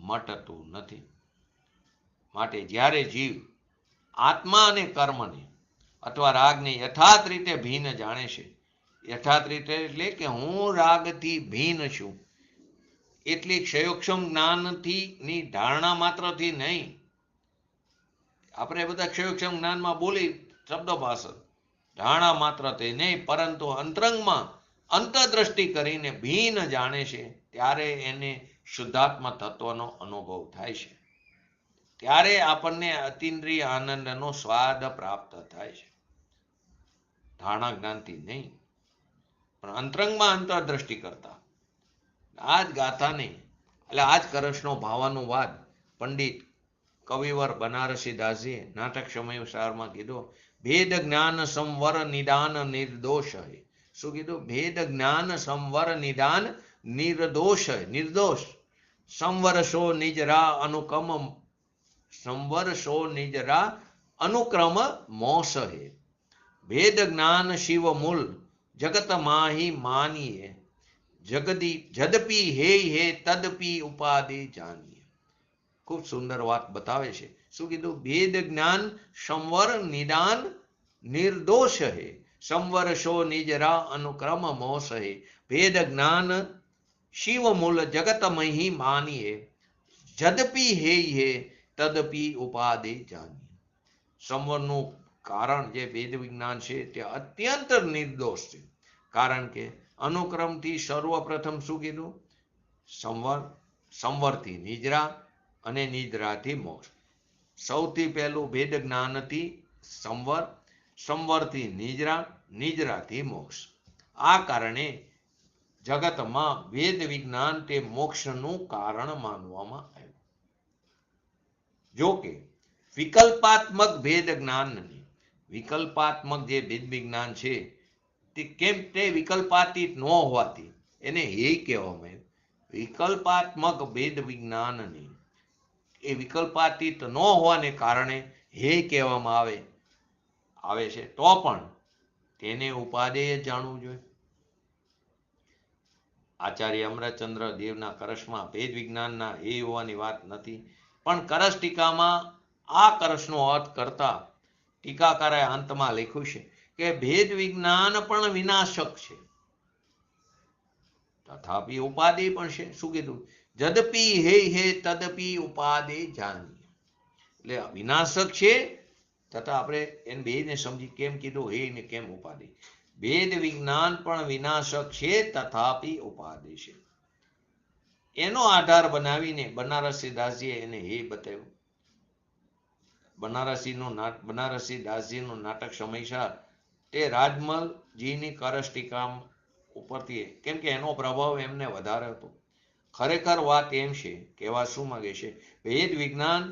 [SPEAKER 1] મટતું નથી. માટે જ્યારે જીવ આત્મા અને કર્મને અથવા રાગને યથાર્થ રીતે ભિન્ન જાણે છે, યથાર્થ રીતે એટલે કે હું રાગથી ભિન્ન છું, એટલી ક્ષયોક્ષમ જ્ઞાનથી ની ધારણા માત્રથી નહીં. આપણે બધા ક્ષયોક્ષમ જ્ઞાનમાં બોલી શબ્દો ભાષા ધારણા માત્રથી નહીં, પરંતુ અંતરંગમાં અંતરદ્રષ્ટિ કરીને ભિન્ન જાણે છે, ત્યારે એને શુદ્ધાત્મ તત્વનો અનુભવ થાય છે. ત્યારે આપણને અતિન્દ્રિય આનંદનો સ્વાદ પ્રાપ્ત થાય છે. ધારણા જ્ઞાનથી નહીં, પણ અંતરંગમાં અંતરદ્રષ્ટિ કરતા. આ જ ગાથાને એટલે આ જ કરશનો ભાવાનુવાદ પંડિત કવિવર બનારસી દાસજીએ નાટક સમય સારમાં કીધો, ભેદ જ્ઞાન સંવર નિદાન નિર્દોષ હૈ. શું કીધું? ભેદ જ્ઞાન સંવર નિદાન નિર્દોષ હૈ. નિર્દોષ સંવરસો નિજરા અનુકમ સંવરસો નિજરા અનુક્રમ મોસ હૈ. ભેદ જ્ઞાન શિવ મૂલ જગત માહી માનીએ જગદી જદપી હે હે તદપી ઉપાધિ જાનીએ. ખૂબ સુંદર વાત બતાવે છે. શું કીધું? ભેદ જ્ઞાન સંવર નિદાન નિર્દોષ હે સંવરશો નિજરા અનુક્રમ મોસ હે. ભેદ જ્ઞાન શિવ મૂલ જગત મહી માનીએ જદપી હે હે તદપી ઉપાધિ જાનીએ. સંવરનું કારણ જે વેદ વિજ્ઞાન છે તે અત્યંત નિર્દોષ છે, કારણ કે અનુક્રમથી સર્વપ્રથમ શું કીધું? સંવર, સંવરથી નિજરા અને નિદ્રાથી મોક્ષ. સૌથી પહેલું ભેદ જ્ઞાનથી સંવર, સંવરથી નિજરા, નિજરાથી મોક્ષ. આ કારણે જગતમાં વેદ વિજ્ઞાન તે મોક્ષનું કારણ માનવામાં આવ્યું. જો કે વિકલ્પાત્મક ભેદ જ્ઞાનની વિકલ્પાત્મક જે ભેદ વિજ્ઞાન છે તે કેમ તે વિકલ્પાતીત ન હોવાથી એને હે કહેવામાં આવ્યું. વિકલ્પાત્મક ભેદ વિજ્ઞાનની એ વિકલ્પાતીત ન હોવાને કારણે હે કહેવામાં આવે છે, તો પણ તેને ઉપાદેય જાણવું જોઈએ. આચાર્ય અમરચંદ્ર દેવના કરશમાં ભેદ વિજ્ઞાનના હે હોવાની વાત નથી, પણ કરશ ટીકામાં આ કરશનો અર્થ કરતા ટીકાકારે અંતમાં લખ્યું છે કે ભેદ વિજ્ઞાન પણ વિનાશક છે, તથાપી ઉપાધિ પણ છે. શું કીધું? જદપી હે હે તદપી ઉપાધિ જાણીએ. એટલે વિનાશક છે તથા આપણે એને બેને સમજી કેમ કીધું હે ને કેમ ઉપાધિ. ભેદ વિજ્ઞાન પણ વિનાશક છે તથાપી ઉપાધિ છે. એનો આધાર બનાવીને બનારસી દાસજીએ એને હે બતાવ્યું. બનારસી દાસજીનું નાટક સમયસાર તે રાજમલજીની કરશ ટીકા ઉપરથી, કેમ કે એનો પ્રભાવ એમને વધારે હતો. ખરેખર વાત એમ છે, કહેવા શું માંગે છે? ભેદ વિજ્ઞાન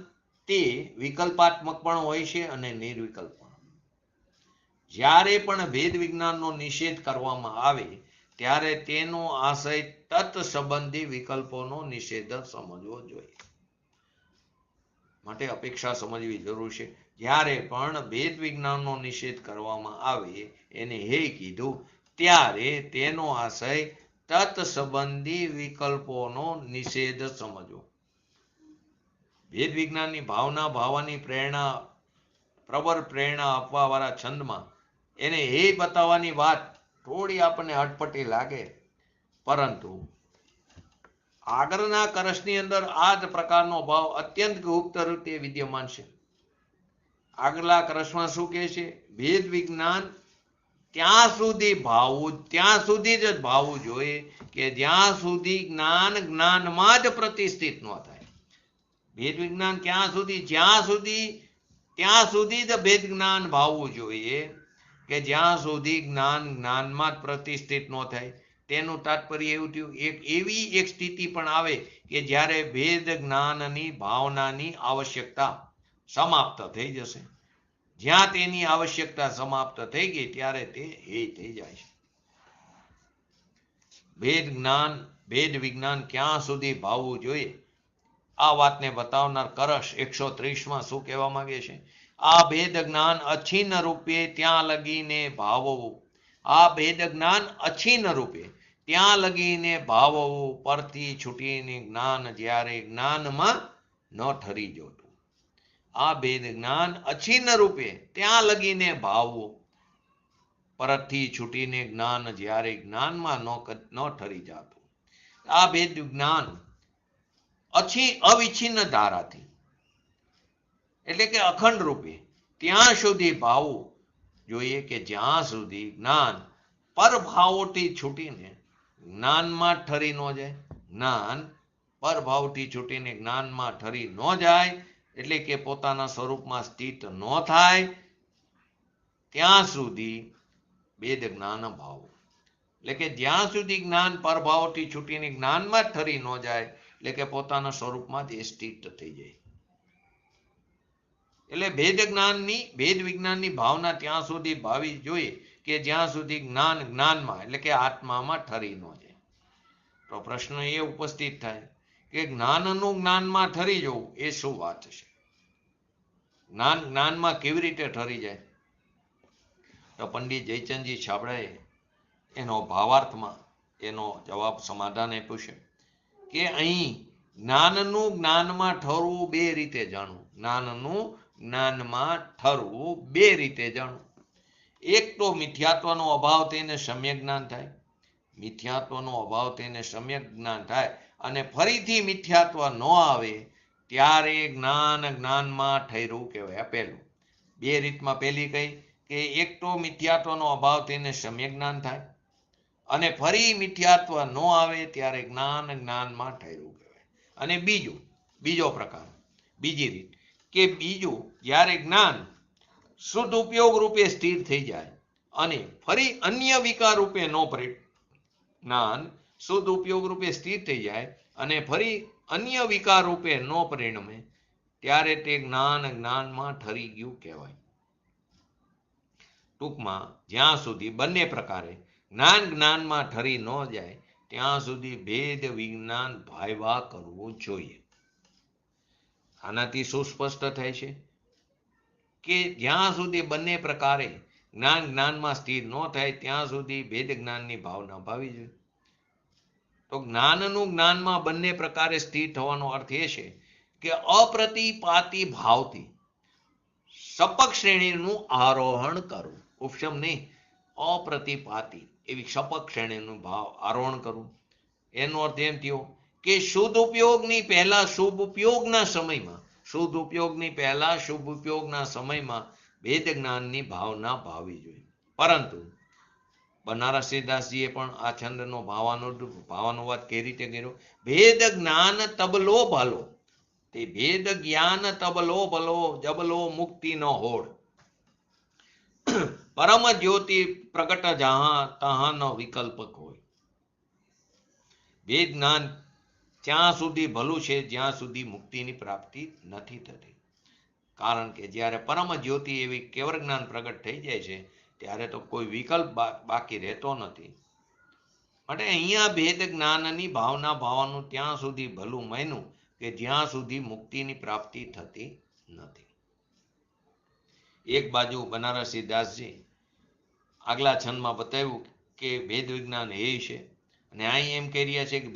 [SPEAKER 1] તે વિકલ્પાત્મક પણ હોય છે અને નિર્વિકલ્પ પણ. જ્યારે પણ ભેદ વિજ્ઞાનનો નિષેધ કરવામાં આવે ત્યારે તેનો આશય તત્ સંબંધી વિકલ્પોનો નિષેધ સમજવો જોઈએ. માટે અપેક્ષા સમજવી જરૂર છે. જ્યારે પણ ભેદ વિજ્ઞાનનો નિષેધ કરવામાં આવે એને હે કીધું, ત્યારે તેનો આશય તત્ સંબંધી વિકલ્પોનો નિષેધ સમજવો. વેદ વિજ્ઞાનની ભાવના ભાવવાની પ્રેરણા પ્રબળ પ્રેરણા આપવા વાળા છંદમાં એને હે બતાવવાની વાત થોડી આપણને અટપટી લાગે, પરંતુ આગળના કરશની અંદર આ જ પ્રકારનો ભાવ અત્યંત ગુપ્ત રીતે વિદ્યમાન છે. આગલા કરશમાં શું કહે છે? ભેદ વિજ્ઞાન ત્યાં સુધી જ ભાવવું જોઈએ કે જ્યાં સુધી જ્ઞાનમાં જ પ્રતિષ્ઠિત ન થાય. ભેદ વિજ્ઞાન ત્યાં સુધી જ ભેદ જ્ઞાન ભાવવું જોઈએ કે જ્યાં સુધી જ્ઞાનમાં જ પ્રતિષ્ઠિત ન થાય. તેનું તાત્પર્ય એવું થયું, એવી એક સ્થિતિ પણ આવે કે જ્યારે ભેદ જ્ઞાનની ભાવનાની આવશ્યકતા સમાપ્ત થઈ જશે. જ્યાં તેની આવશ્યકતા સમાપ્ત થઈ ગઈ ત્યારે તે હે થઈ જાય છે. ભેદ વિજ્ઞાન ક્યાં સુધી ભાવવું જોઈએ આ વાતને બતાવનાર કરશ 130માં શું કહેવા માંગે છે? આ ભેદ જ્ઞાન અછીન રૂપે ત્યાં લગીને ભાવવું. આ ભેદ જ્ઞાન અછીન રૂપે ત્યાં લગીને ભાવવું, પરથી છૂટીને જ્ઞાન જ્યારે જ્ઞાનમાં ન ઠરી જોતું. આ ભેદ જ્ઞાન અછીન રૂપે ત્યાં લગીને ભાવવું, પરથી છૂટીને જ્ઞાન જ્યારે જ્ઞાનમાં ન ઠરી જાતું. આ ભેદ જ્ઞાન અવિચ્છિન્ન ધારાથી એટલે કે અખંડ રૂપે ત્યાં સુધી ભાવવું જોઈએ કે જ્યાં સુધી જ્ઞાન પરભાવોથી છૂટીને જ્ઞાનમાં ઠરી ન જાય. જ્ઞાન પરભાવથી છૂટીને જ્ઞાનમાં ઠરી ન જાય એટલે કે પોતાના સ્વરૂપમાં સ્થિત ન થાય ત્યાં સુધી ભેદ જ્ઞાન ભાવવું. એટલે કે જ્યાં સુધી જ્ઞાન પરભાવથી છૂટીને જ્ઞાનમાં ઠરી ન જાય એટલે કે પોતાના સ્વરૂપમાં જ સ્થિત થઈ જાય. એટલે ભેદ વિજ્ઞાનની ભાવના ત્યાં સુધી ભાવી જોઈએ કે જ્યાં સુધી જ્ઞાન જ્ઞાનમાં એટલે કે આત્મામાં ઠરી ન જાય. તો પ્રશ્ન એ ઉપસ્થિત થાય કે જ્ઞાનનું જ્ઞાનમાં ઠરી જવું એ શું વાત છે? જ્ઞાન જ્ઞાનમાં કેવી રીતે ઠરી જાય? તો પંડિત જયચંદજી છાબડાએ એનો ભાવાર્થમાં એનો જવાબ સમાધાન આપ્યું છે કે અહીં જ્ઞાનનું જ્ઞાનમાં ઠરવું બે રીતે જાણવું. જ્ઞાનનું જ્ઞાનમાં ઠરવું બે રીતે જાણવું. એક તો મિથ્યાત્વનો અભાવ થઈને સમ્યક જ્ઞાન થાય. મિથ્યાત્વનો અભાવ થઈને સમ્યક જ્ઞાન થાય અને ફરીથી મિથ્યાત્વ ન આવે ત્યારે જ્ઞાનમાં ઠર્યું કહેવાય. પહેલું બે રીતમાં પહેલી કઈ કે એક તો મિથ્યાત્વનો અભાવ થઈને સમ્યક જ્ઞાન થાય અને ફરી મિથ્યાત્વ ન આવે ત્યારે જ્ઞાનમાં ઠર્યું કહેવાય. અને બીજો પ્રકાર, બીજી રીત કે બીજું જ્યારે જ્ઞાન શુદ્ધ ઉપયોગ રૂપે સ્થિર થઈ જાય અને ફરી અન્ય વિકાર રૂપે ન પરિણમે. જ્ઞાન શુદ્ધ ઉપયોગ રૂપે સ્થિર થઈ જાય અને ફરી અન્ય વિકાર રૂપે ન પરિણમે ત્યારે તે જ્ઞાનમાં ઠરી ગયું કહેવાય. ટૂંકમાં જ્યાં સુધી બંને પ્રકારે જ્ઞાનમાં ઠરી ન જાય ત્યાં સુધી ભેદ વિજ્ઞાન ભાવ્યા કરવું જોઈએ. આનાથી શું સ્પષ્ટ થાય છે કે જ્યાં સુધી બંને પ્રકારે જ્ઞાનમાં સ્થિર ન થાય ત્યાં સુધી ભેદ જ્ઞાનની ભાવના ભાવી જોઈએ. તો જ્ઞાનનું જ્ઞાનમાં બંને પ્રકારે સ્થિર થવાનો અર્થ એ છે કે અપ્રતિપાતી ભાવથી સપક શ્રેણીનું આરોહણ કરવું. ઉપશમ નહીં, અપ્રતિપાતી એવી સપક શ્રેણીનું ભાવ આરોહણ કરવું. એનો અર્થ એમ થયો કે શુદ્ધ ઉપયોગની પહેલા શુભ ઉપયોગના સમયમાં ભેદ જ્ઞાનની ભાવના ભાવવી જોઈએ. પરંતુ બનારસીદાસજીએ પણ આ છંદનો ભાવાનુવાદ કઈ રીતે કર્યો? ભેદ જ્ઞાન તબલો ભલો, તે ભેદ જ્ઞાન તબલો ભલો, જબલો મુક્તિ ન હોડ. પરમ જ્યોતિ પ્રગટ જહાં તહાં ન વિકલ્પક હોય. ભેદ જ્ઞાન ત્યાં સુધી ભલું છે જ્યાં સુધી મુક્તિની પ્રાપ્તિ નથી થતી. કારણ કે જ્યારે પરમ જ્યોતિ એવી કેવળ જ્ઞાન પ્રગટ થઈ જાય છે ત્યારે તો કોઈ વિકલ્પ બાકી રહેતો નથી. માટે અહીંયા ભેદ જ્ઞાનની ભાવના ભાવવાનું ત્યાં સુધી ભલું માન્યું કે જ્યાં સુધી મુક્તિની પ્રાપ્તિ થતી નથી. એક બાજુ બનારસી દાસજી આગલા છંદમાં બતાવ્યું કે ભેદ વિજ્ઞાન એ છે અને અહીં એમ કહી રહ્યા છે કે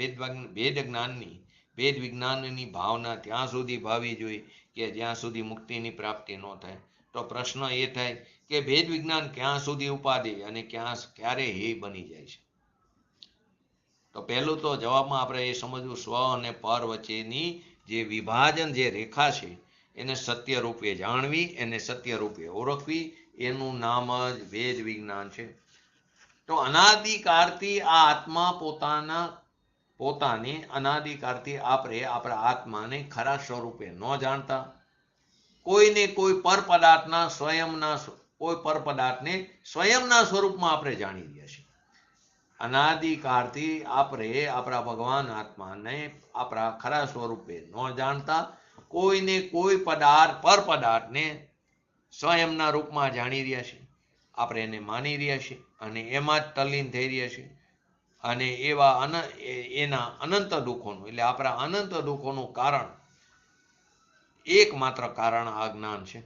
[SPEAKER 1] ભેદ વિજ્ઞાનની ભાવના ત્યાં સુધી ભાવી જોઈએ કે જ્યાં સુધી મુક્તિની પ્રાપ્તિ ન થાય. તો પ્રશ્ન એ થાય કે ભેદ વિજ્ઞાન ક્યાં સુધી ઉપાધિ અને ક્યારે હે બની જાય છે? તો પહેલું તો જવાબમાં આપણે એ સમજવું, સ્વ અને પર વચ્ચેની જે વિભાજન, જે રેખા છે એને સત્ય રૂપે જાણવી, એને સત્ય રૂપે ઓળખવી, એનું નામ જ ભેદ વિજ્ઞાન છે. તો અનાદિકાળથી આ આત્મા પોતાને અનાદિકાળથી આપણે આપણા આત્માને ખરા સ્વરૂપે ન જાણતા, કોઈને કોઈ પર પદાર્થને સ્વયંના સ્વરૂપમાં આપણે જાણી રહ્યા છીએ. અનાદિકાળથી આપણે આપણા ભગવાન આત્માને આપણા ખરા સ્વરૂપે ન જાણતા, કોઈને કોઈ પર પદાર્થને સ્વયંના રૂપમાં જાણી રહ્યા છીએ. આપણે એને માની રહ્યા છીએ અને એમાં જ તલ્લીન થઈ રહ્યા છીએ. અને એના અનંત દુઃખોનું, એટલે આપણા અનંત દુઃખોનું કારણ, એકમાત્ર કારણ આ જ્ઞાન છે.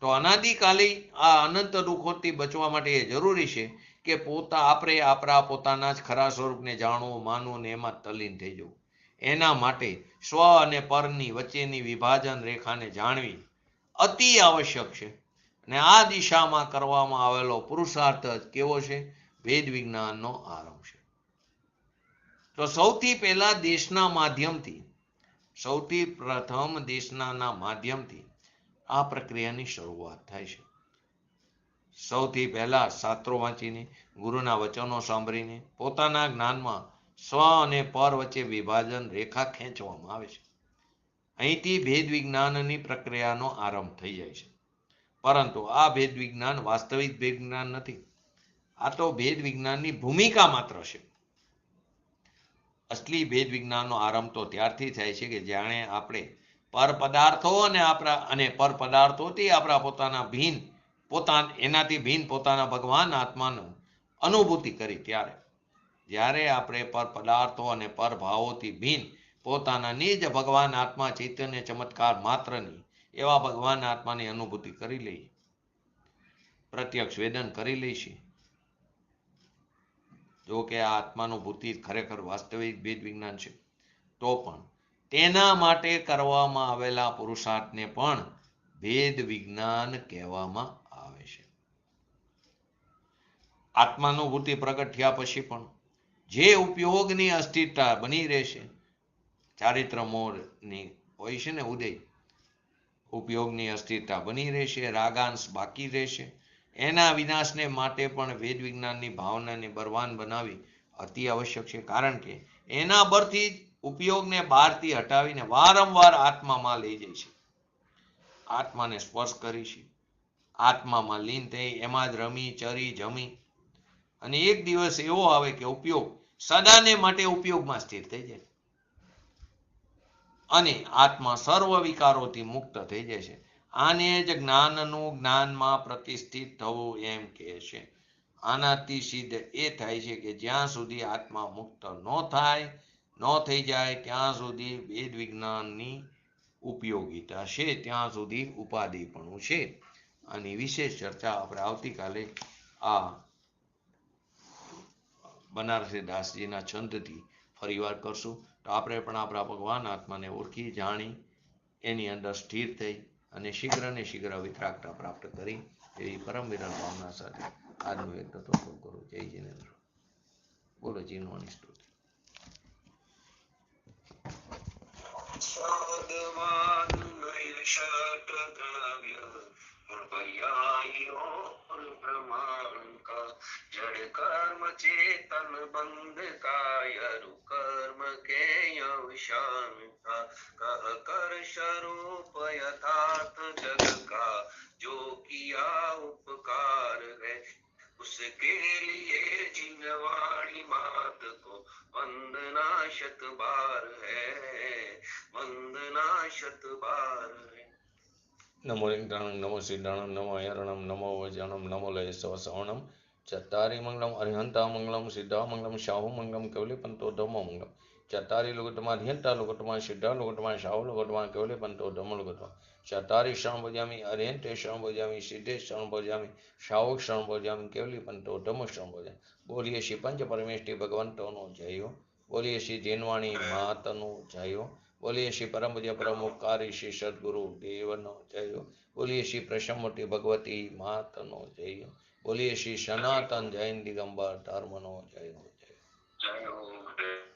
[SPEAKER 1] તો અનાદિકાલી આ અનંત દુઃખોથી બચવા માટે એ જરૂરી છે કે આપણે આપણા પોતાના જ ખરા સ્વરૂપને જાણવું, માનવું ને એમાં તલ્લીન થઈ જવું. એના માટે સ્વ અને પરની વચ્ચેની વિભાજન રેખાને જાણવી અતિ આવશ્યક છે. અને આ દિશામાં કરવામાં આવેલો પુરુષાર્થ જ કેવો છે? વેદ વિજ્ઞાનનો આરંભ છે. તો સૌથી પહેલા સૌથી પ્રથમ દેશનાના માધ્યમથી આ પ્રક્રિયાની શરૂઆત થાય છે. સૌથી પહેલા શાસ્ત્રો વાંચીને, ગુરુના વચનો સાંભળીને પોતાના જ્ઞાનમાં સ્વ અને પર વચ્ચે વિભાજન રેખા ખેંચવામાં આવે છે. અહીંથી ભેદ વિજ્ઞાનની પ્રક્રિયાનો આરંભ થઈ જાય છે. પરંતુ આ ભેદ વિજ્ઞાન વાસ્તવિક ભેદ વિજ્ઞાન નથી. આ તો ભેદ વિજ્ઞાનની ભૂમિકા માત્ર છે. અસલી ભેદ વિજ્ઞાનનો આરંભ તો ત્યારથી થાય છે કે જાણે આપણે પર પદાર્થો અને પર પદાર્થોથી આપણા એનાથી ભિન્ન પોતાના ભગવાન આત્માનું અનુભૂતિ કરી ત્યારે. જ્યારે આપણે પર પદાર્થો અને પર ભાવોથી ભિન્ન પોતાના નિજ ભગવાન આત્મા ચૈતન્ય ચમત્કાર માત્રની એવા ભગવાન આત્માની અનુભૂતિ કરી લઈએ, પ્રત્યક્ષ વેદન કરી લઈશું. જો કે આ આત્માનુભૂતિ ખરેખર વાસ્તવિક ભેદ વિજ્ઞાન છે, તો પણ તેના માટે કરવામાં આવેલા પુરુષાર્થને પણ ભેદ વિજ્ઞાન કહેવામાં આવે છે. આત્માનુભૂતિ પ્રગટ થયા પછી પણ જે ઉપયોગની અસ્થિરતા બની રહેશે, ચારિત્ર મોરની હોય છે ને ઉદય, ઉપયોગની અસ્થિરતા બની રહેશે, રાગાંશ બાકી રહેશે. એના વિનાશને માટે પણ વેદ વિજ્ઞાનની ભાવનાને બળવાન બનાવી અતિ આવશ્યક છે. કારણ કે એના બળથી જ ઉપયોગને બહારથી હટાવીને વારંવાર આત્મામાં લઈ જાય છે, આત્માને સ્પર્શ કરી છે, આત્મામાં લીન થઈ એમાં જ રમી ચરી જમી. અને એક દિવસ એવો આવે કે ઉપયોગ સદાને માટે ઉપયોગમાં સ્થિર થઈ જાય અને આત્મા સર્વ વિકારોથી મુક્ત થઈ જાય છે. આને જ જ્ઞાનમાં પ્રતિષ્ઠિત થવું એમ કહે છે. આનાથી સિદ્ધ એ થાય છે કે જ્યાં સુધી આત્મા મુક્ત ન થઈ જાય ત્યાં સુધી વેદ વિજ્ઞાનની ઉપયોગિતા છે, ત્યાં સુધી ઉપાધિપણું છે. આની વિશેષ ચર્ચા આપણે આવતીકાલે આ બનારસી દાસજીના છંદથી ફરીવાર કરશું. તો આપણે પણ આપણા ભગવાન આત્માને ઓળખી જાણી એની અંદર સ્થિર થઈ અને શીઘ્ર વિતરાગતા પ્રાપ્ત કરી એવી પરમ વિરલ ભાવના સાથે આજનું એક તત્વ પૂરું કરું. જય જીનેન્દ્ર. બોલો જીનવાણી સ્તુતિ.
[SPEAKER 2] जड़ कर्म चेतन बंध कायरु कर्म के अवसान का कह कर स्वरूप यथार्थ जग का जो किया उपकार है उसके लिए जिनवाणी मात को वंदना शत बार है, वंदना शत बार है.
[SPEAKER 1] नमो लिंगाणं नमो सिद्धाणं नमो हरणं नमो वज्रणं नमो लय सवसवणं चत्तारि मंगलम अरिहंता मंगलम सिद्धा मंगलम शाहु मंगलम केवले पंतो धम्मो मंगलम चत्तारि लुगटमा अरिहंता लुगटमा सिद्धा लुगटमा शाहु लुगटमा केवले पंतो धम्मो लुगटमा चत्तारि शरण भजामि अरिहंते शरण भजामि सिद्धे शरण भजामि शाहु शरण भजामि केवले पंतो धम्मो शरण भजामि. बोलिए श्री पंच परमेष्ठी भगवंतोनो जय हो. बोलिए श्री जैनवाणी मातनो जय हो. बोलिए श्री परम पूज्य परम उपकारी श्री सद्गुरु देवनो जय हो. बोलिए श्री प्रसन्नमूर्ति भगवती मातनो जय हो. बोलिए श्री सनातन जैन दिगंबर धर्मनो जय हो.
[SPEAKER 2] जय हो.